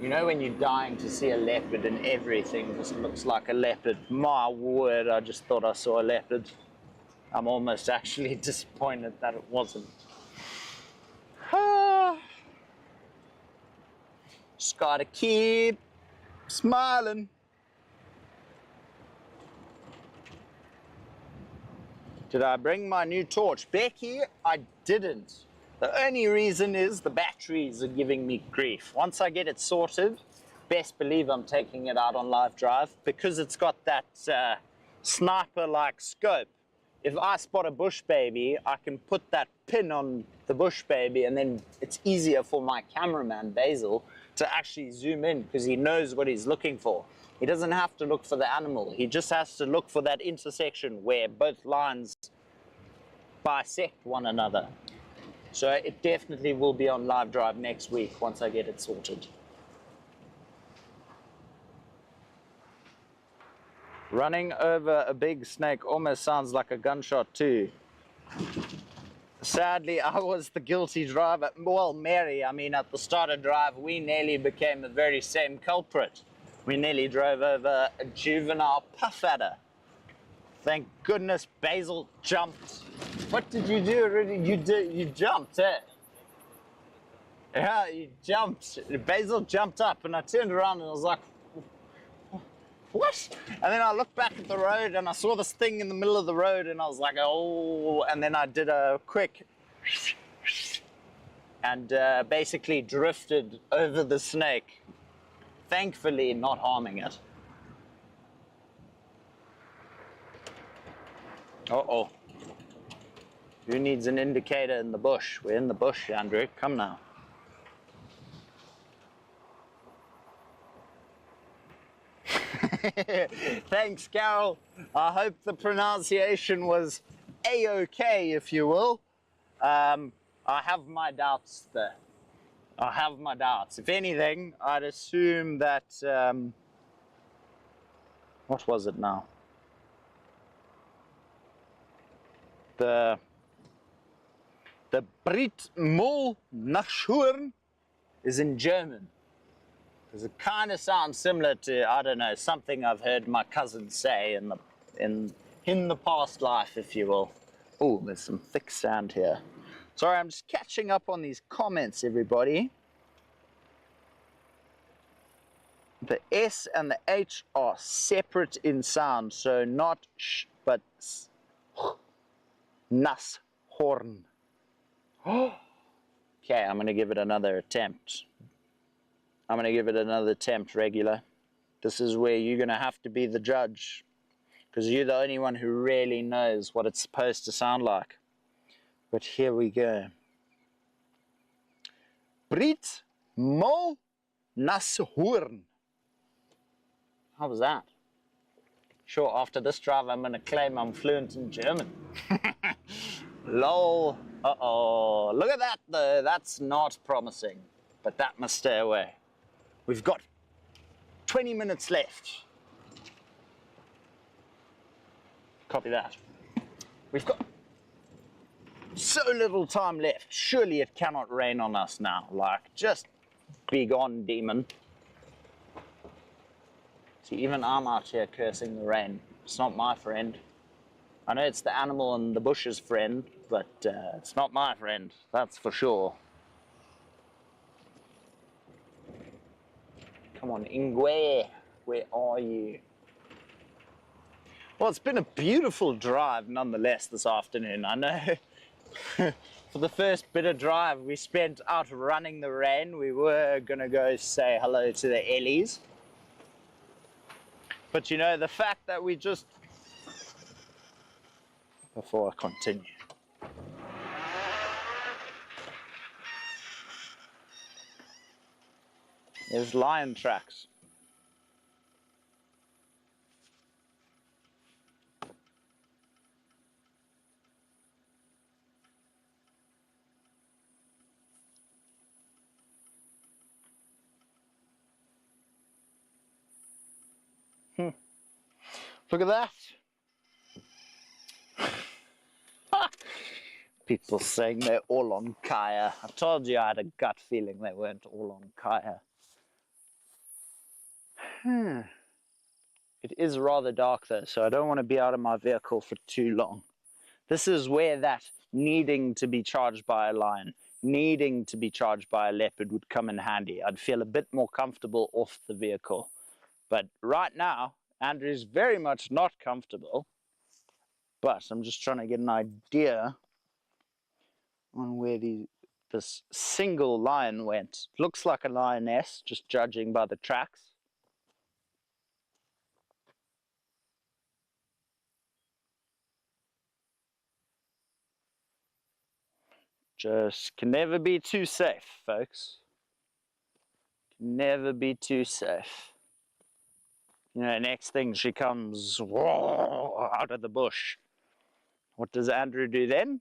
You know when you're dying to see a leopard and everything just looks like a leopard? My word, I just thought I saw a leopard. I'm almost actually disappointed that it wasn't. Just gotta keep smiling. Did I bring my new torch? Becky, I didn't. The only reason is the batteries are giving me grief. Once I get it sorted, best believe I'm taking it out on live drive because it's got that sniper-like scope. If I spot a bush baby, I can put that pin on the bush baby and then it's easier for my cameraman, Basil, to actually zoom in because he knows what he's looking for. He doesn't have to look for the animal. He just has to look for that intersection where both lines bisect one another. So it definitely will be on live drive next week once I get it sorted. Running over a big snake almost sounds like a gunshot too. Sadly, I was the guilty driver. Well, Mary, I mean, at the start of drive, we nearly became the very same culprit. We nearly drove over a juvenile puff adder. Thank goodness Basil jumped. What did you do already? You jumped, eh? Yeah, you jumped. Basil jumped up and I turned around and I was like, what? And then I looked back at the road and I saw this thing in the middle of the road and I was like, oh, and then I did a quick and basically drifted over the snake. Thankfully not harming it. Uh-oh. Who needs an indicator in the bush? We're in the bush, Andrew. Come now. Thanks, Carol. I hope the pronunciation was A-OK, if you will. I have my doubts there. I have my doubts. If anything, I'd assume that... what was it now? The Bronzewinged is in German. Because it kind of sounds similar to, I don't know, something I've heard my cousin say in the past life, if you will. Oh, there's some thick sand here. Sorry, I'm just catching up on these comments, everybody. The S and the H are separate in sound, so not sh, but s. Nashorn. Okay, I'm going to give it another attempt. I'm going to give it another attempt, regular. This is where you're going to have to be the judge, because you're the only one who really knows what it's supposed to sound like. But here we go. Brit Mo Nashorn. How was that? Sure, after this drive, I'm going to claim I'm fluent in German. Lol. Uh-oh. Look at that, though. That's not promising. But that must stay away. We've got 20 minutes left. Copy that. We've got so little time left. Surely it cannot rain on us now. Like, just be gone, demon. See, even I'm out here cursing the rain. It's not my friend. I know it's the animal and the bush's friend, but it's not my friend, that's for sure. Come on, Ingwe, where are you? Well, it's been a beautiful drive nonetheless this afternoon. I know for the first bit of drive we spent out running the rain. We were gonna go say hello to the Ellies. But you know, the fact that we just... Before I continue. There's lion tracks. Look at that. People saying they're all on Kaya. I told you I had a gut feeling they weren't all on Kaya. It is rather dark though, so I don't want to be out of my vehicle for too long. This is where that needing to be charged by a lion, needing to be charged by a leopard would come in handy. I'd feel a bit more comfortable off the vehicle. But right now, Andrew's very much not comfortable. But I'm just trying to get an idea on where this single lion went. Looks like a lioness, just judging by the tracks. Just can never be too safe, folks. Can never be too safe. You know, next thing she comes whoa, out of the bush. What does Andrew do then?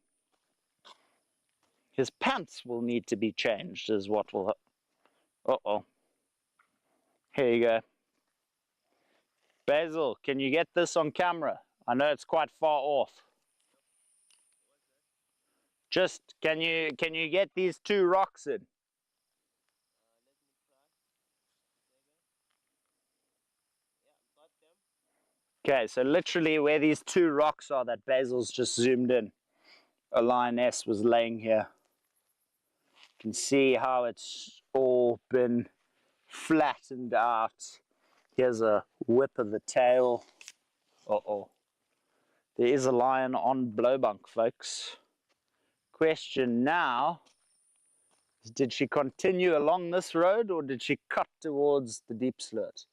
His pants will need to be changed is what will... Uh-oh. Here you go. Basil, can you get this on camera? I know it's quite far off. Just, can you get these two rocks in? Okay, so literally where these two rocks are that Basil's just zoomed in, a lioness was laying here. You can see how it's all been flattened out. Here's a whip of the tail. Uh-oh. There is a lion on Blowbunk, folks. Question now is, did she continue along this road or did she cut towards the deep slit?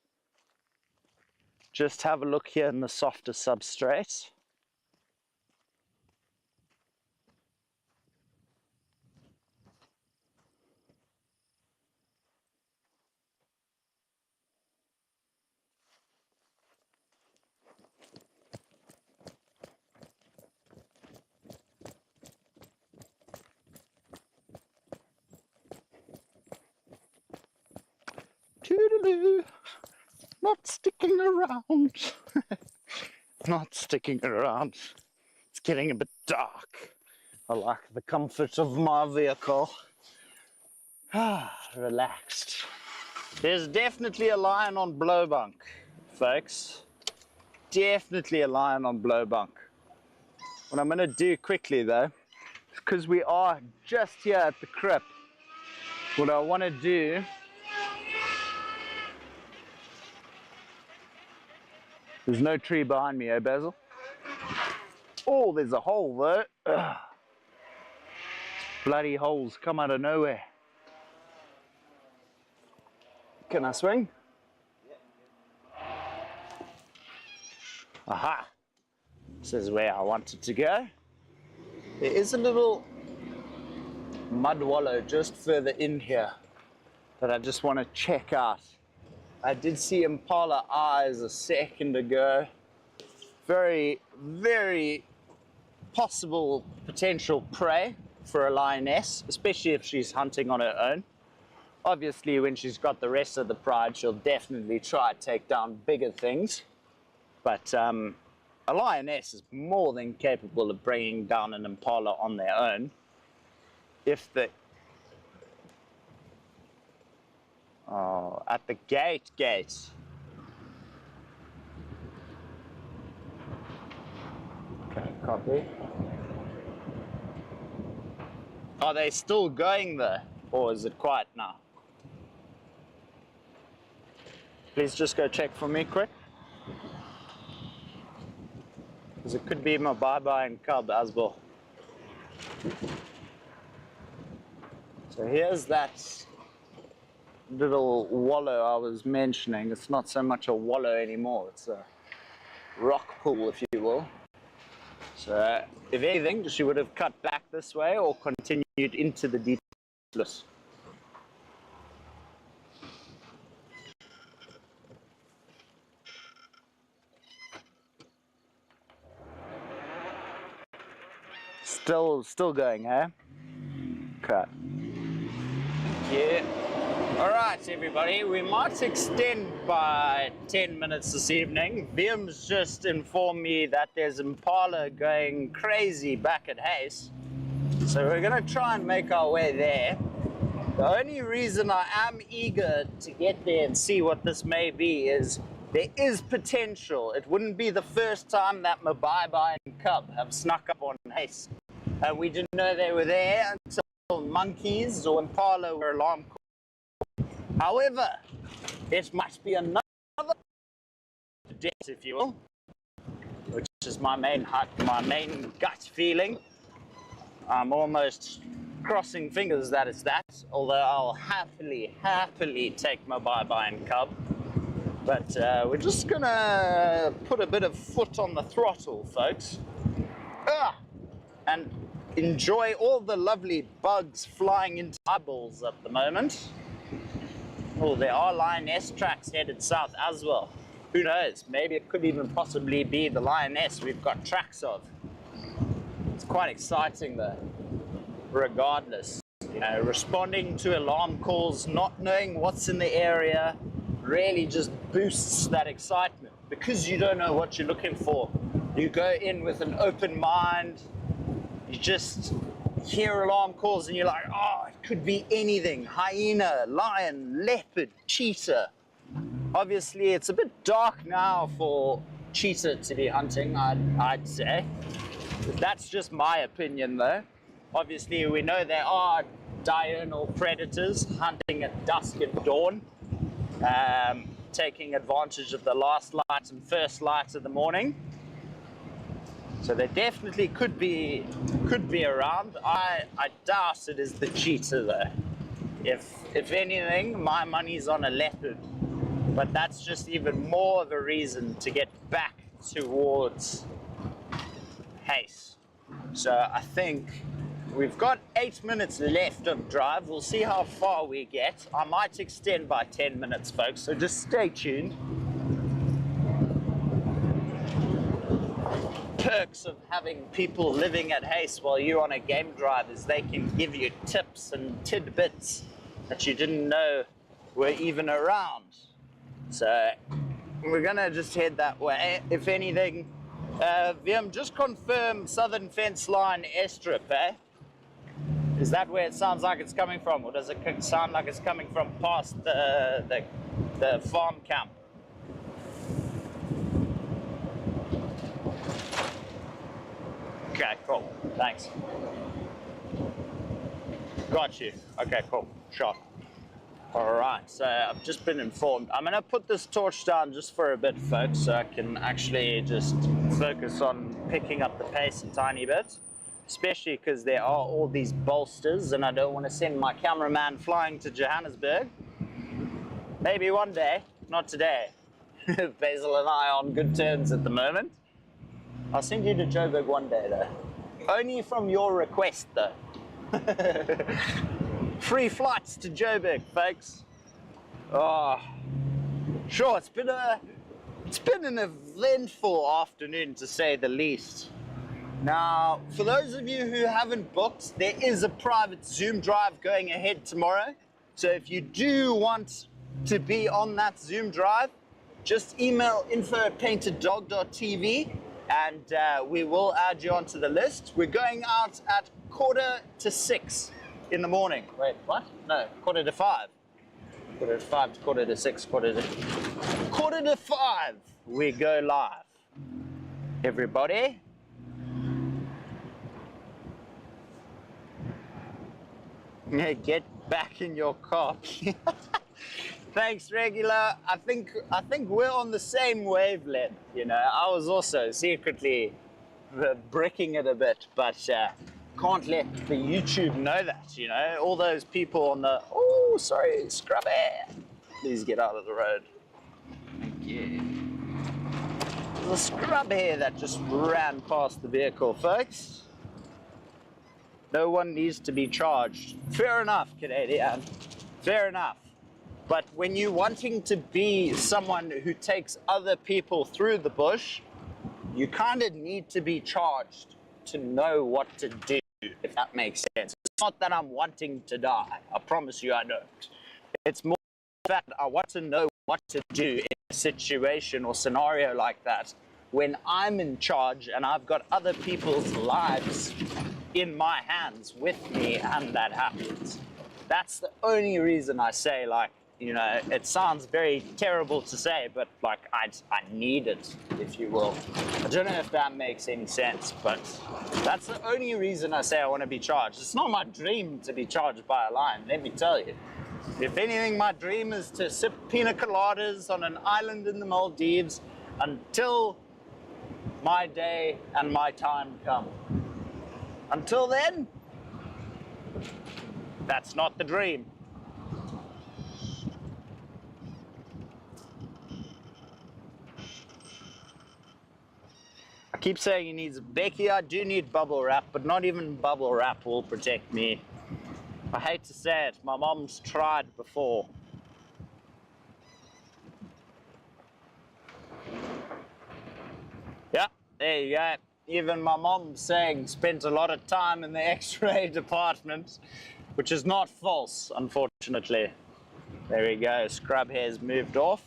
Just have a look here in the softer substrate. doo. Not sticking around. Not sticking around. It's getting a bit dark. I like the comfort of my vehicle. Relaxed. There's definitely a lion on Blowbunk, folks. Definitely a lion on Blowbunk. What I'm going to do quickly though, because we are just here at the crypt, what I want to do there's no tree behind me, eh, Basil? Oh, there's a hole though. Ugh. Bloody holes come out of nowhere. Can I swing? Aha! This is where I wanted to go. There is a little mud wallow just further in here that I just want to check out. I did see Impala eyes a second ago. Very, very possible potential prey for a lioness, especially if she's hunting on her own. Obviously, when she's got the rest of the pride, she'll definitely try to take down bigger things. But a lioness is more than capable of bringing down an Impala on their own. If the... Oh, at the gate. Okay, copy. Are they still going there, or is it quiet now? Please just go check for me quick. Because it could be my bye-bye and cub as well. So here's that little wallow I was mentioning. It's not so much a wallow anymore, it's a rock pool, if you will. So if anything, she would have cut back this way or continued into the deepness. Still going, eh? Okay. Yeah. All right, everybody. We might extend by 10 minutes this evening. Biam's just informed me that there's Impala going crazy back at Hayes. So we're going to try and make our way there. The only reason I am eager to get there and see what this may be is there is potential. It wouldn't be the first time that my bye-bye and cub have snuck up on Hayes. And we didn't know they were there until monkeys or Impala were alarm called. However, it must be another death, if you will, which is my main gut feeling. I'm almost crossing fingers that it's that, although I'll happily take my bye-bye and cub. But we're just gonna put a bit of foot on the throttle, folks. And enjoy all the lovely bugs flying into eyeballs at the moment. Oh, there are lioness tracks headed south as well. Who knows? Maybe it could even possibly be the lioness we've got tracks of. It's quite exciting though, regardless. You know, responding to alarm calls, not knowing what's in the area, really just boosts that excitement. Because you don't know what you're looking for. You go in with an open mind. You just hear alarm calls and you're like, oh, it could be anything. Hyena, lion, leopard, cheetah. Obviously, it's a bit dark now for cheetah to be hunting, I'd say. But that's just my opinion, though. Obviously, we know there are diurnal predators hunting at dusk and dawn, taking advantage of the last light and first light of the morning. So they definitely could be around. I doubt it is the cheetah though. If anything, my money's on a leopard. But that's just even more of a reason to get back towards Hayes. So I think we've got 8 minutes left of drive. We'll see how far we get. I might extend by 10 minutes, folks, so just stay tuned. Perks of having people living at Hayes while you're on a game drive is they can give you tips and tidbits that you didn't know were even around. So we're gonna just head that way. If anything, Viam, just confirm southern fence line airstrip, eh? Is that where it sounds like it's coming from, or does it sound like it's coming from past the farm camp? Okay, cool. Thanks. Got you. Okay, cool. Shot. All right, so I've just been informed. I'm gonna put this torch down just for a bit, folks, so I can actually just focus on picking up the pace a tiny bit, especially because there are all these bolsters and I don't want to send my cameraman flying to Johannesburg. Maybe one day, not today. Basil and I are on good terms at the moment. I'll send you to Joburg one day though. Only from your request though. Free flights to Joburg, folks. Oh, sure, it's been an eventful afternoon to say the least. Now, for those of you who haven't booked, there is a private Zoom drive going ahead tomorrow. So if you do want to be on that Zoom drive, just email info@paintedDog.tv and we will add you onto the list. We're going out at 4:45 in the morning. Wait, what? No, 4:45. 4:45 to 4:46, 4:45. We go live. Everybody. Get back in your car. Thanks, regular. I think we're on the same wavelength. You know, I was also secretly bricking it a bit, but can't let the YouTube know that. You know, all those people on the scrubby. Please get out of the road. Thank you. There's a scrub here that just ran past the vehicle, folks. No one needs to be charged. Fair enough, Canadian. Fair enough. But when you're wanting to be someone who takes other people through the bush, you kind of need to be charged to know what to do, if that makes sense. It's not that I'm wanting to die. I promise you I don't. It's more that I want to know what to do in a situation or scenario like that when I'm in charge and I've got other people's lives in my hands with me and that happens. That's the only reason I say, like, you know, it sounds very terrible to say, but like I need it, if you will. I don't know if that makes any sense, but that's the only reason I say I want to be charged. It's not my dream to be charged by a lion, let me tell you. If anything, my dream is to sip pina coladas on an island in the Maldives until my day and my time come. Until then, that's not the dream. I keep saying he needs Becky. I do need bubble wrap, but not even bubble wrap will protect me. I hate to say it, my mom's tried before. Yeah, there you go. Even my mom saying spent a lot of time in the X-ray department, which is not false, unfortunately. There we go, scrub hair's moved off.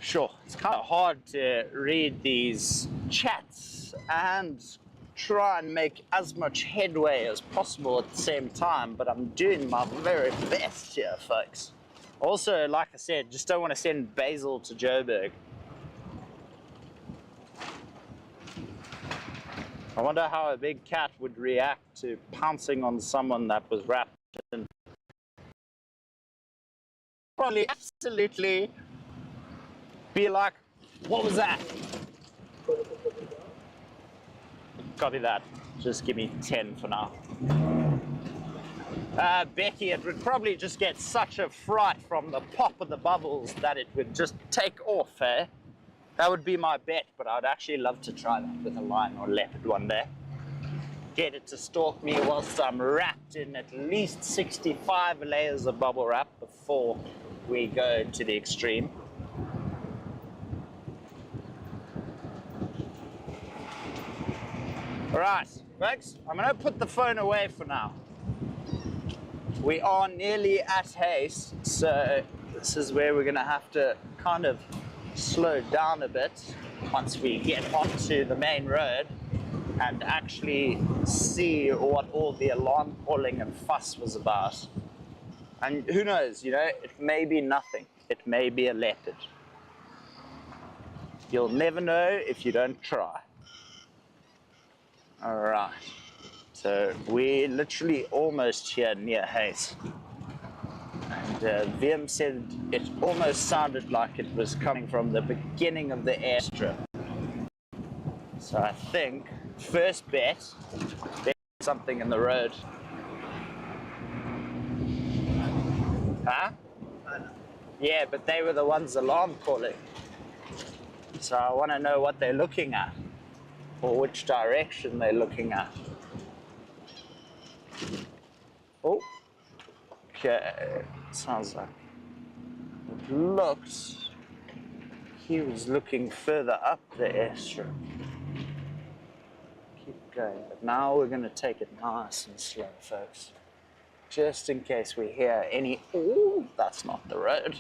Sure, it's kind of hard to read these chats and try and make as much headway as possible at the same time, but I'm doing my very best here, folks. Also, like I said, just don't want to send Basil to Joburg. I wonder how a big cat would react to pouncing on someone that was wrapped in. Probably absolutely be like, what was that? Copy that. Just give me 10 for now. Becky, it would probably just get such a fright from the pop of the bubbles that it would just take off, eh? That would be my bet, but I'd actually love to try that with a lion or leopard one day. Get it to stalk me whilst I'm wrapped in at least 65 layers of bubble wrap before we go to the extreme. Alright, folks, I'm going to put the phone away for now. We are nearly at haste, so this is where we're going to have to kind of slow down a bit once we get onto the main road and actually see what all the alarm calling and fuss was about. And who knows, you know, it may be nothing. It may be a leopard. You'll never know if you don't try. All right, so we're literally almost here near Hayes. And VM said it almost sounded like it was coming from the beginning of the airstrip. So I think, first bet, there's something in the road. Huh? Yeah, but they were the ones alarm calling. So I want to know what they're looking at, or which direction they're looking at. Oh, okay, sounds like it looks he was looking further up the airstrip. Keep going, but now we're going to take it nice and slow, folks. Just in case we hear any, oh, that's not the road.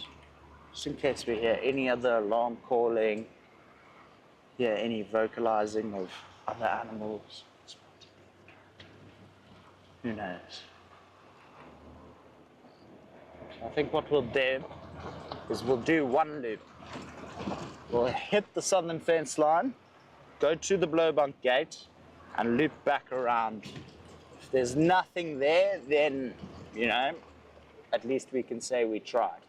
Just in case we hear any other alarm calling, hear any vocalizing of other animals. Who knows? So I think what we'll do is we'll do one loop. We'll hit the southern fence line, go to the blowbunk gate, and loop back around. If there's nothing there, then, you know, at least we can say we tried.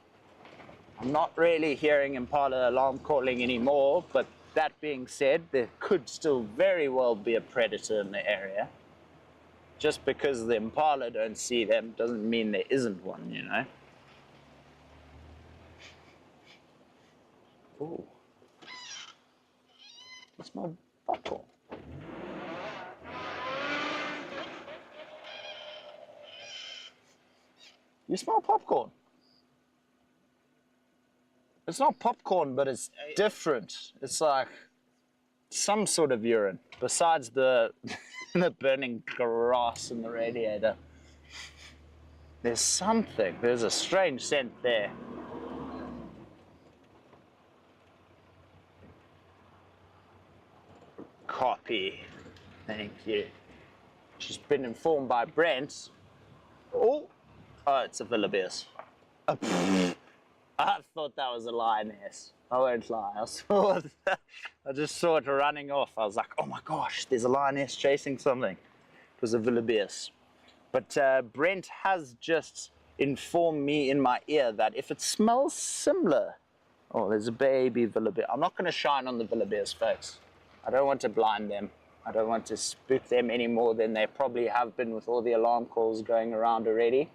I'm not really hearing Impala alarm calling anymore, but that being said, there could still very well be a predator in the area. Just because the Impala don't see them doesn't mean there isn't one, you know. Ooh. I smell popcorn. You smell popcorn? It's not popcorn, but it's different. It's like some sort of urine, besides the, the burning grass in the radiator. There's something, there's a strange scent there. Copy, thank you. Just been informed by Brent. Oh, it's a wildebeest. I thought that was a lioness. I won't lie. I just saw it running off. I was like, oh my gosh, there's a lioness chasing something. It was a wildebeest. But Brent has just informed me in my ear that if it smells similar, oh, there's a baby wildebeest. I'm not going to shine on the wildebeest, folks. I don't want to blind them. I don't want to spook them any more than they probably have been with all the alarm calls going around already.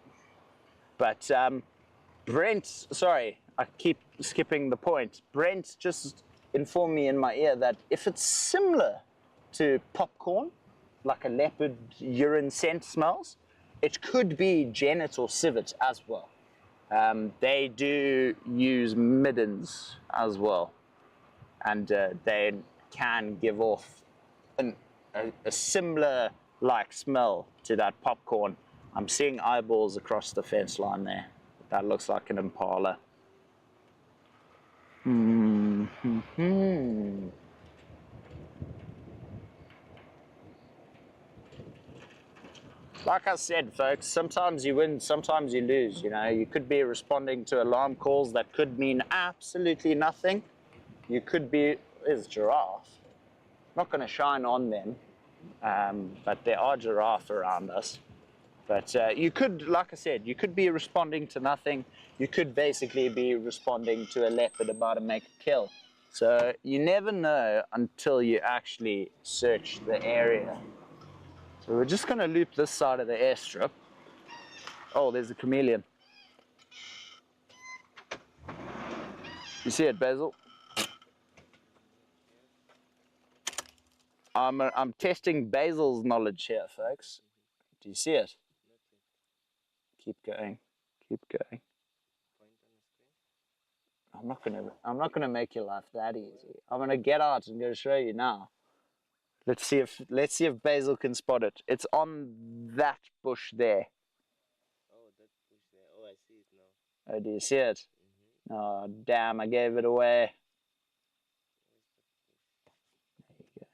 But Brent, sorry, I keep skipping the point. Brent just informed me in my ear that if it's similar to popcorn, like a leopard urine scent smells, it could be genet or civet as well. They do use middens as well, and they can give off a similar like smell to that popcorn. I'm seeing eyeballs across the fence line there. That looks like an Impala. Like I said, folks, sometimes you win, sometimes you lose. You know, you could be responding to alarm calls that could mean absolutely nothing. You could be, there's giraffe. Not going to shine on them, but there are giraffe around us. But you could, like I said, you could be responding to nothing. You could basically be responding to a leopard about to make a kill. So you never know until you actually search the area. So we're just going to loop this side of the airstrip. Oh, there's a chameleon. You see it, Basil? I'm testing Basil's knowledge here, folks. Do you see it? Keep going. Keep going. I'm not gonna make your life that easy. I'm gonna get out and go show you now. Let's see if Basil can spot it. It's on that bush there. Oh, that bush there. Oh, I see it now. Oh, do you see it? Oh, damn, I gave it away. There you go.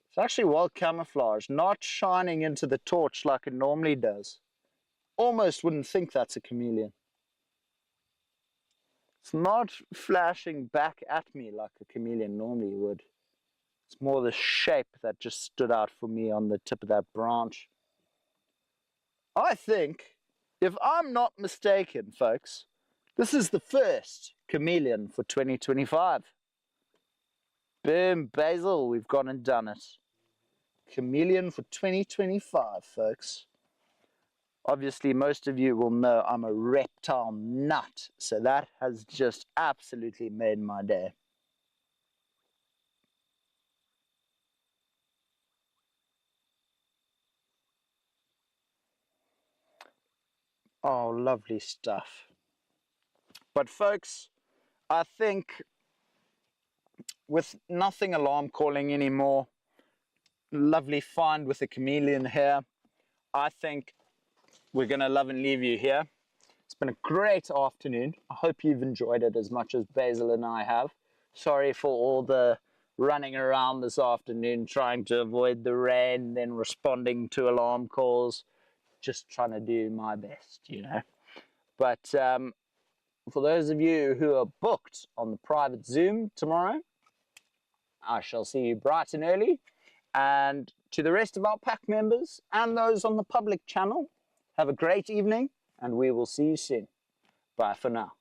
It's actually well camouflaged, not shining into the torch like it normally does. Almost wouldn't think that's a chameleon. It's not flashing back at me like a chameleon normally would. It's more the shape that just stood out for me on the tip of that branch. I think, if I'm not mistaken, folks, this is the first chameleon for 2025. Boom, Basil, we've gone and done it. Chameleon for 2025, folks. Obviously, most of you will know I'm a reptile nut, so that has just absolutely made my day. Oh, lovely stuff. But folks, I think with nothing alarm calling anymore, lovely find with a chameleon here, I think we're going to love and leave you here. It's been a great afternoon. I hope you've enjoyed it as much as Basil and I have. Sorry for all the running around this afternoon, trying to avoid the rain, then responding to alarm calls. Just trying to do my best, you know. But for those of you who are booked on the private Zoom tomorrow, I shall see you bright and early. And to the rest of our pack members and those on the public channel, have a great evening, and we will see you soon. Bye for now.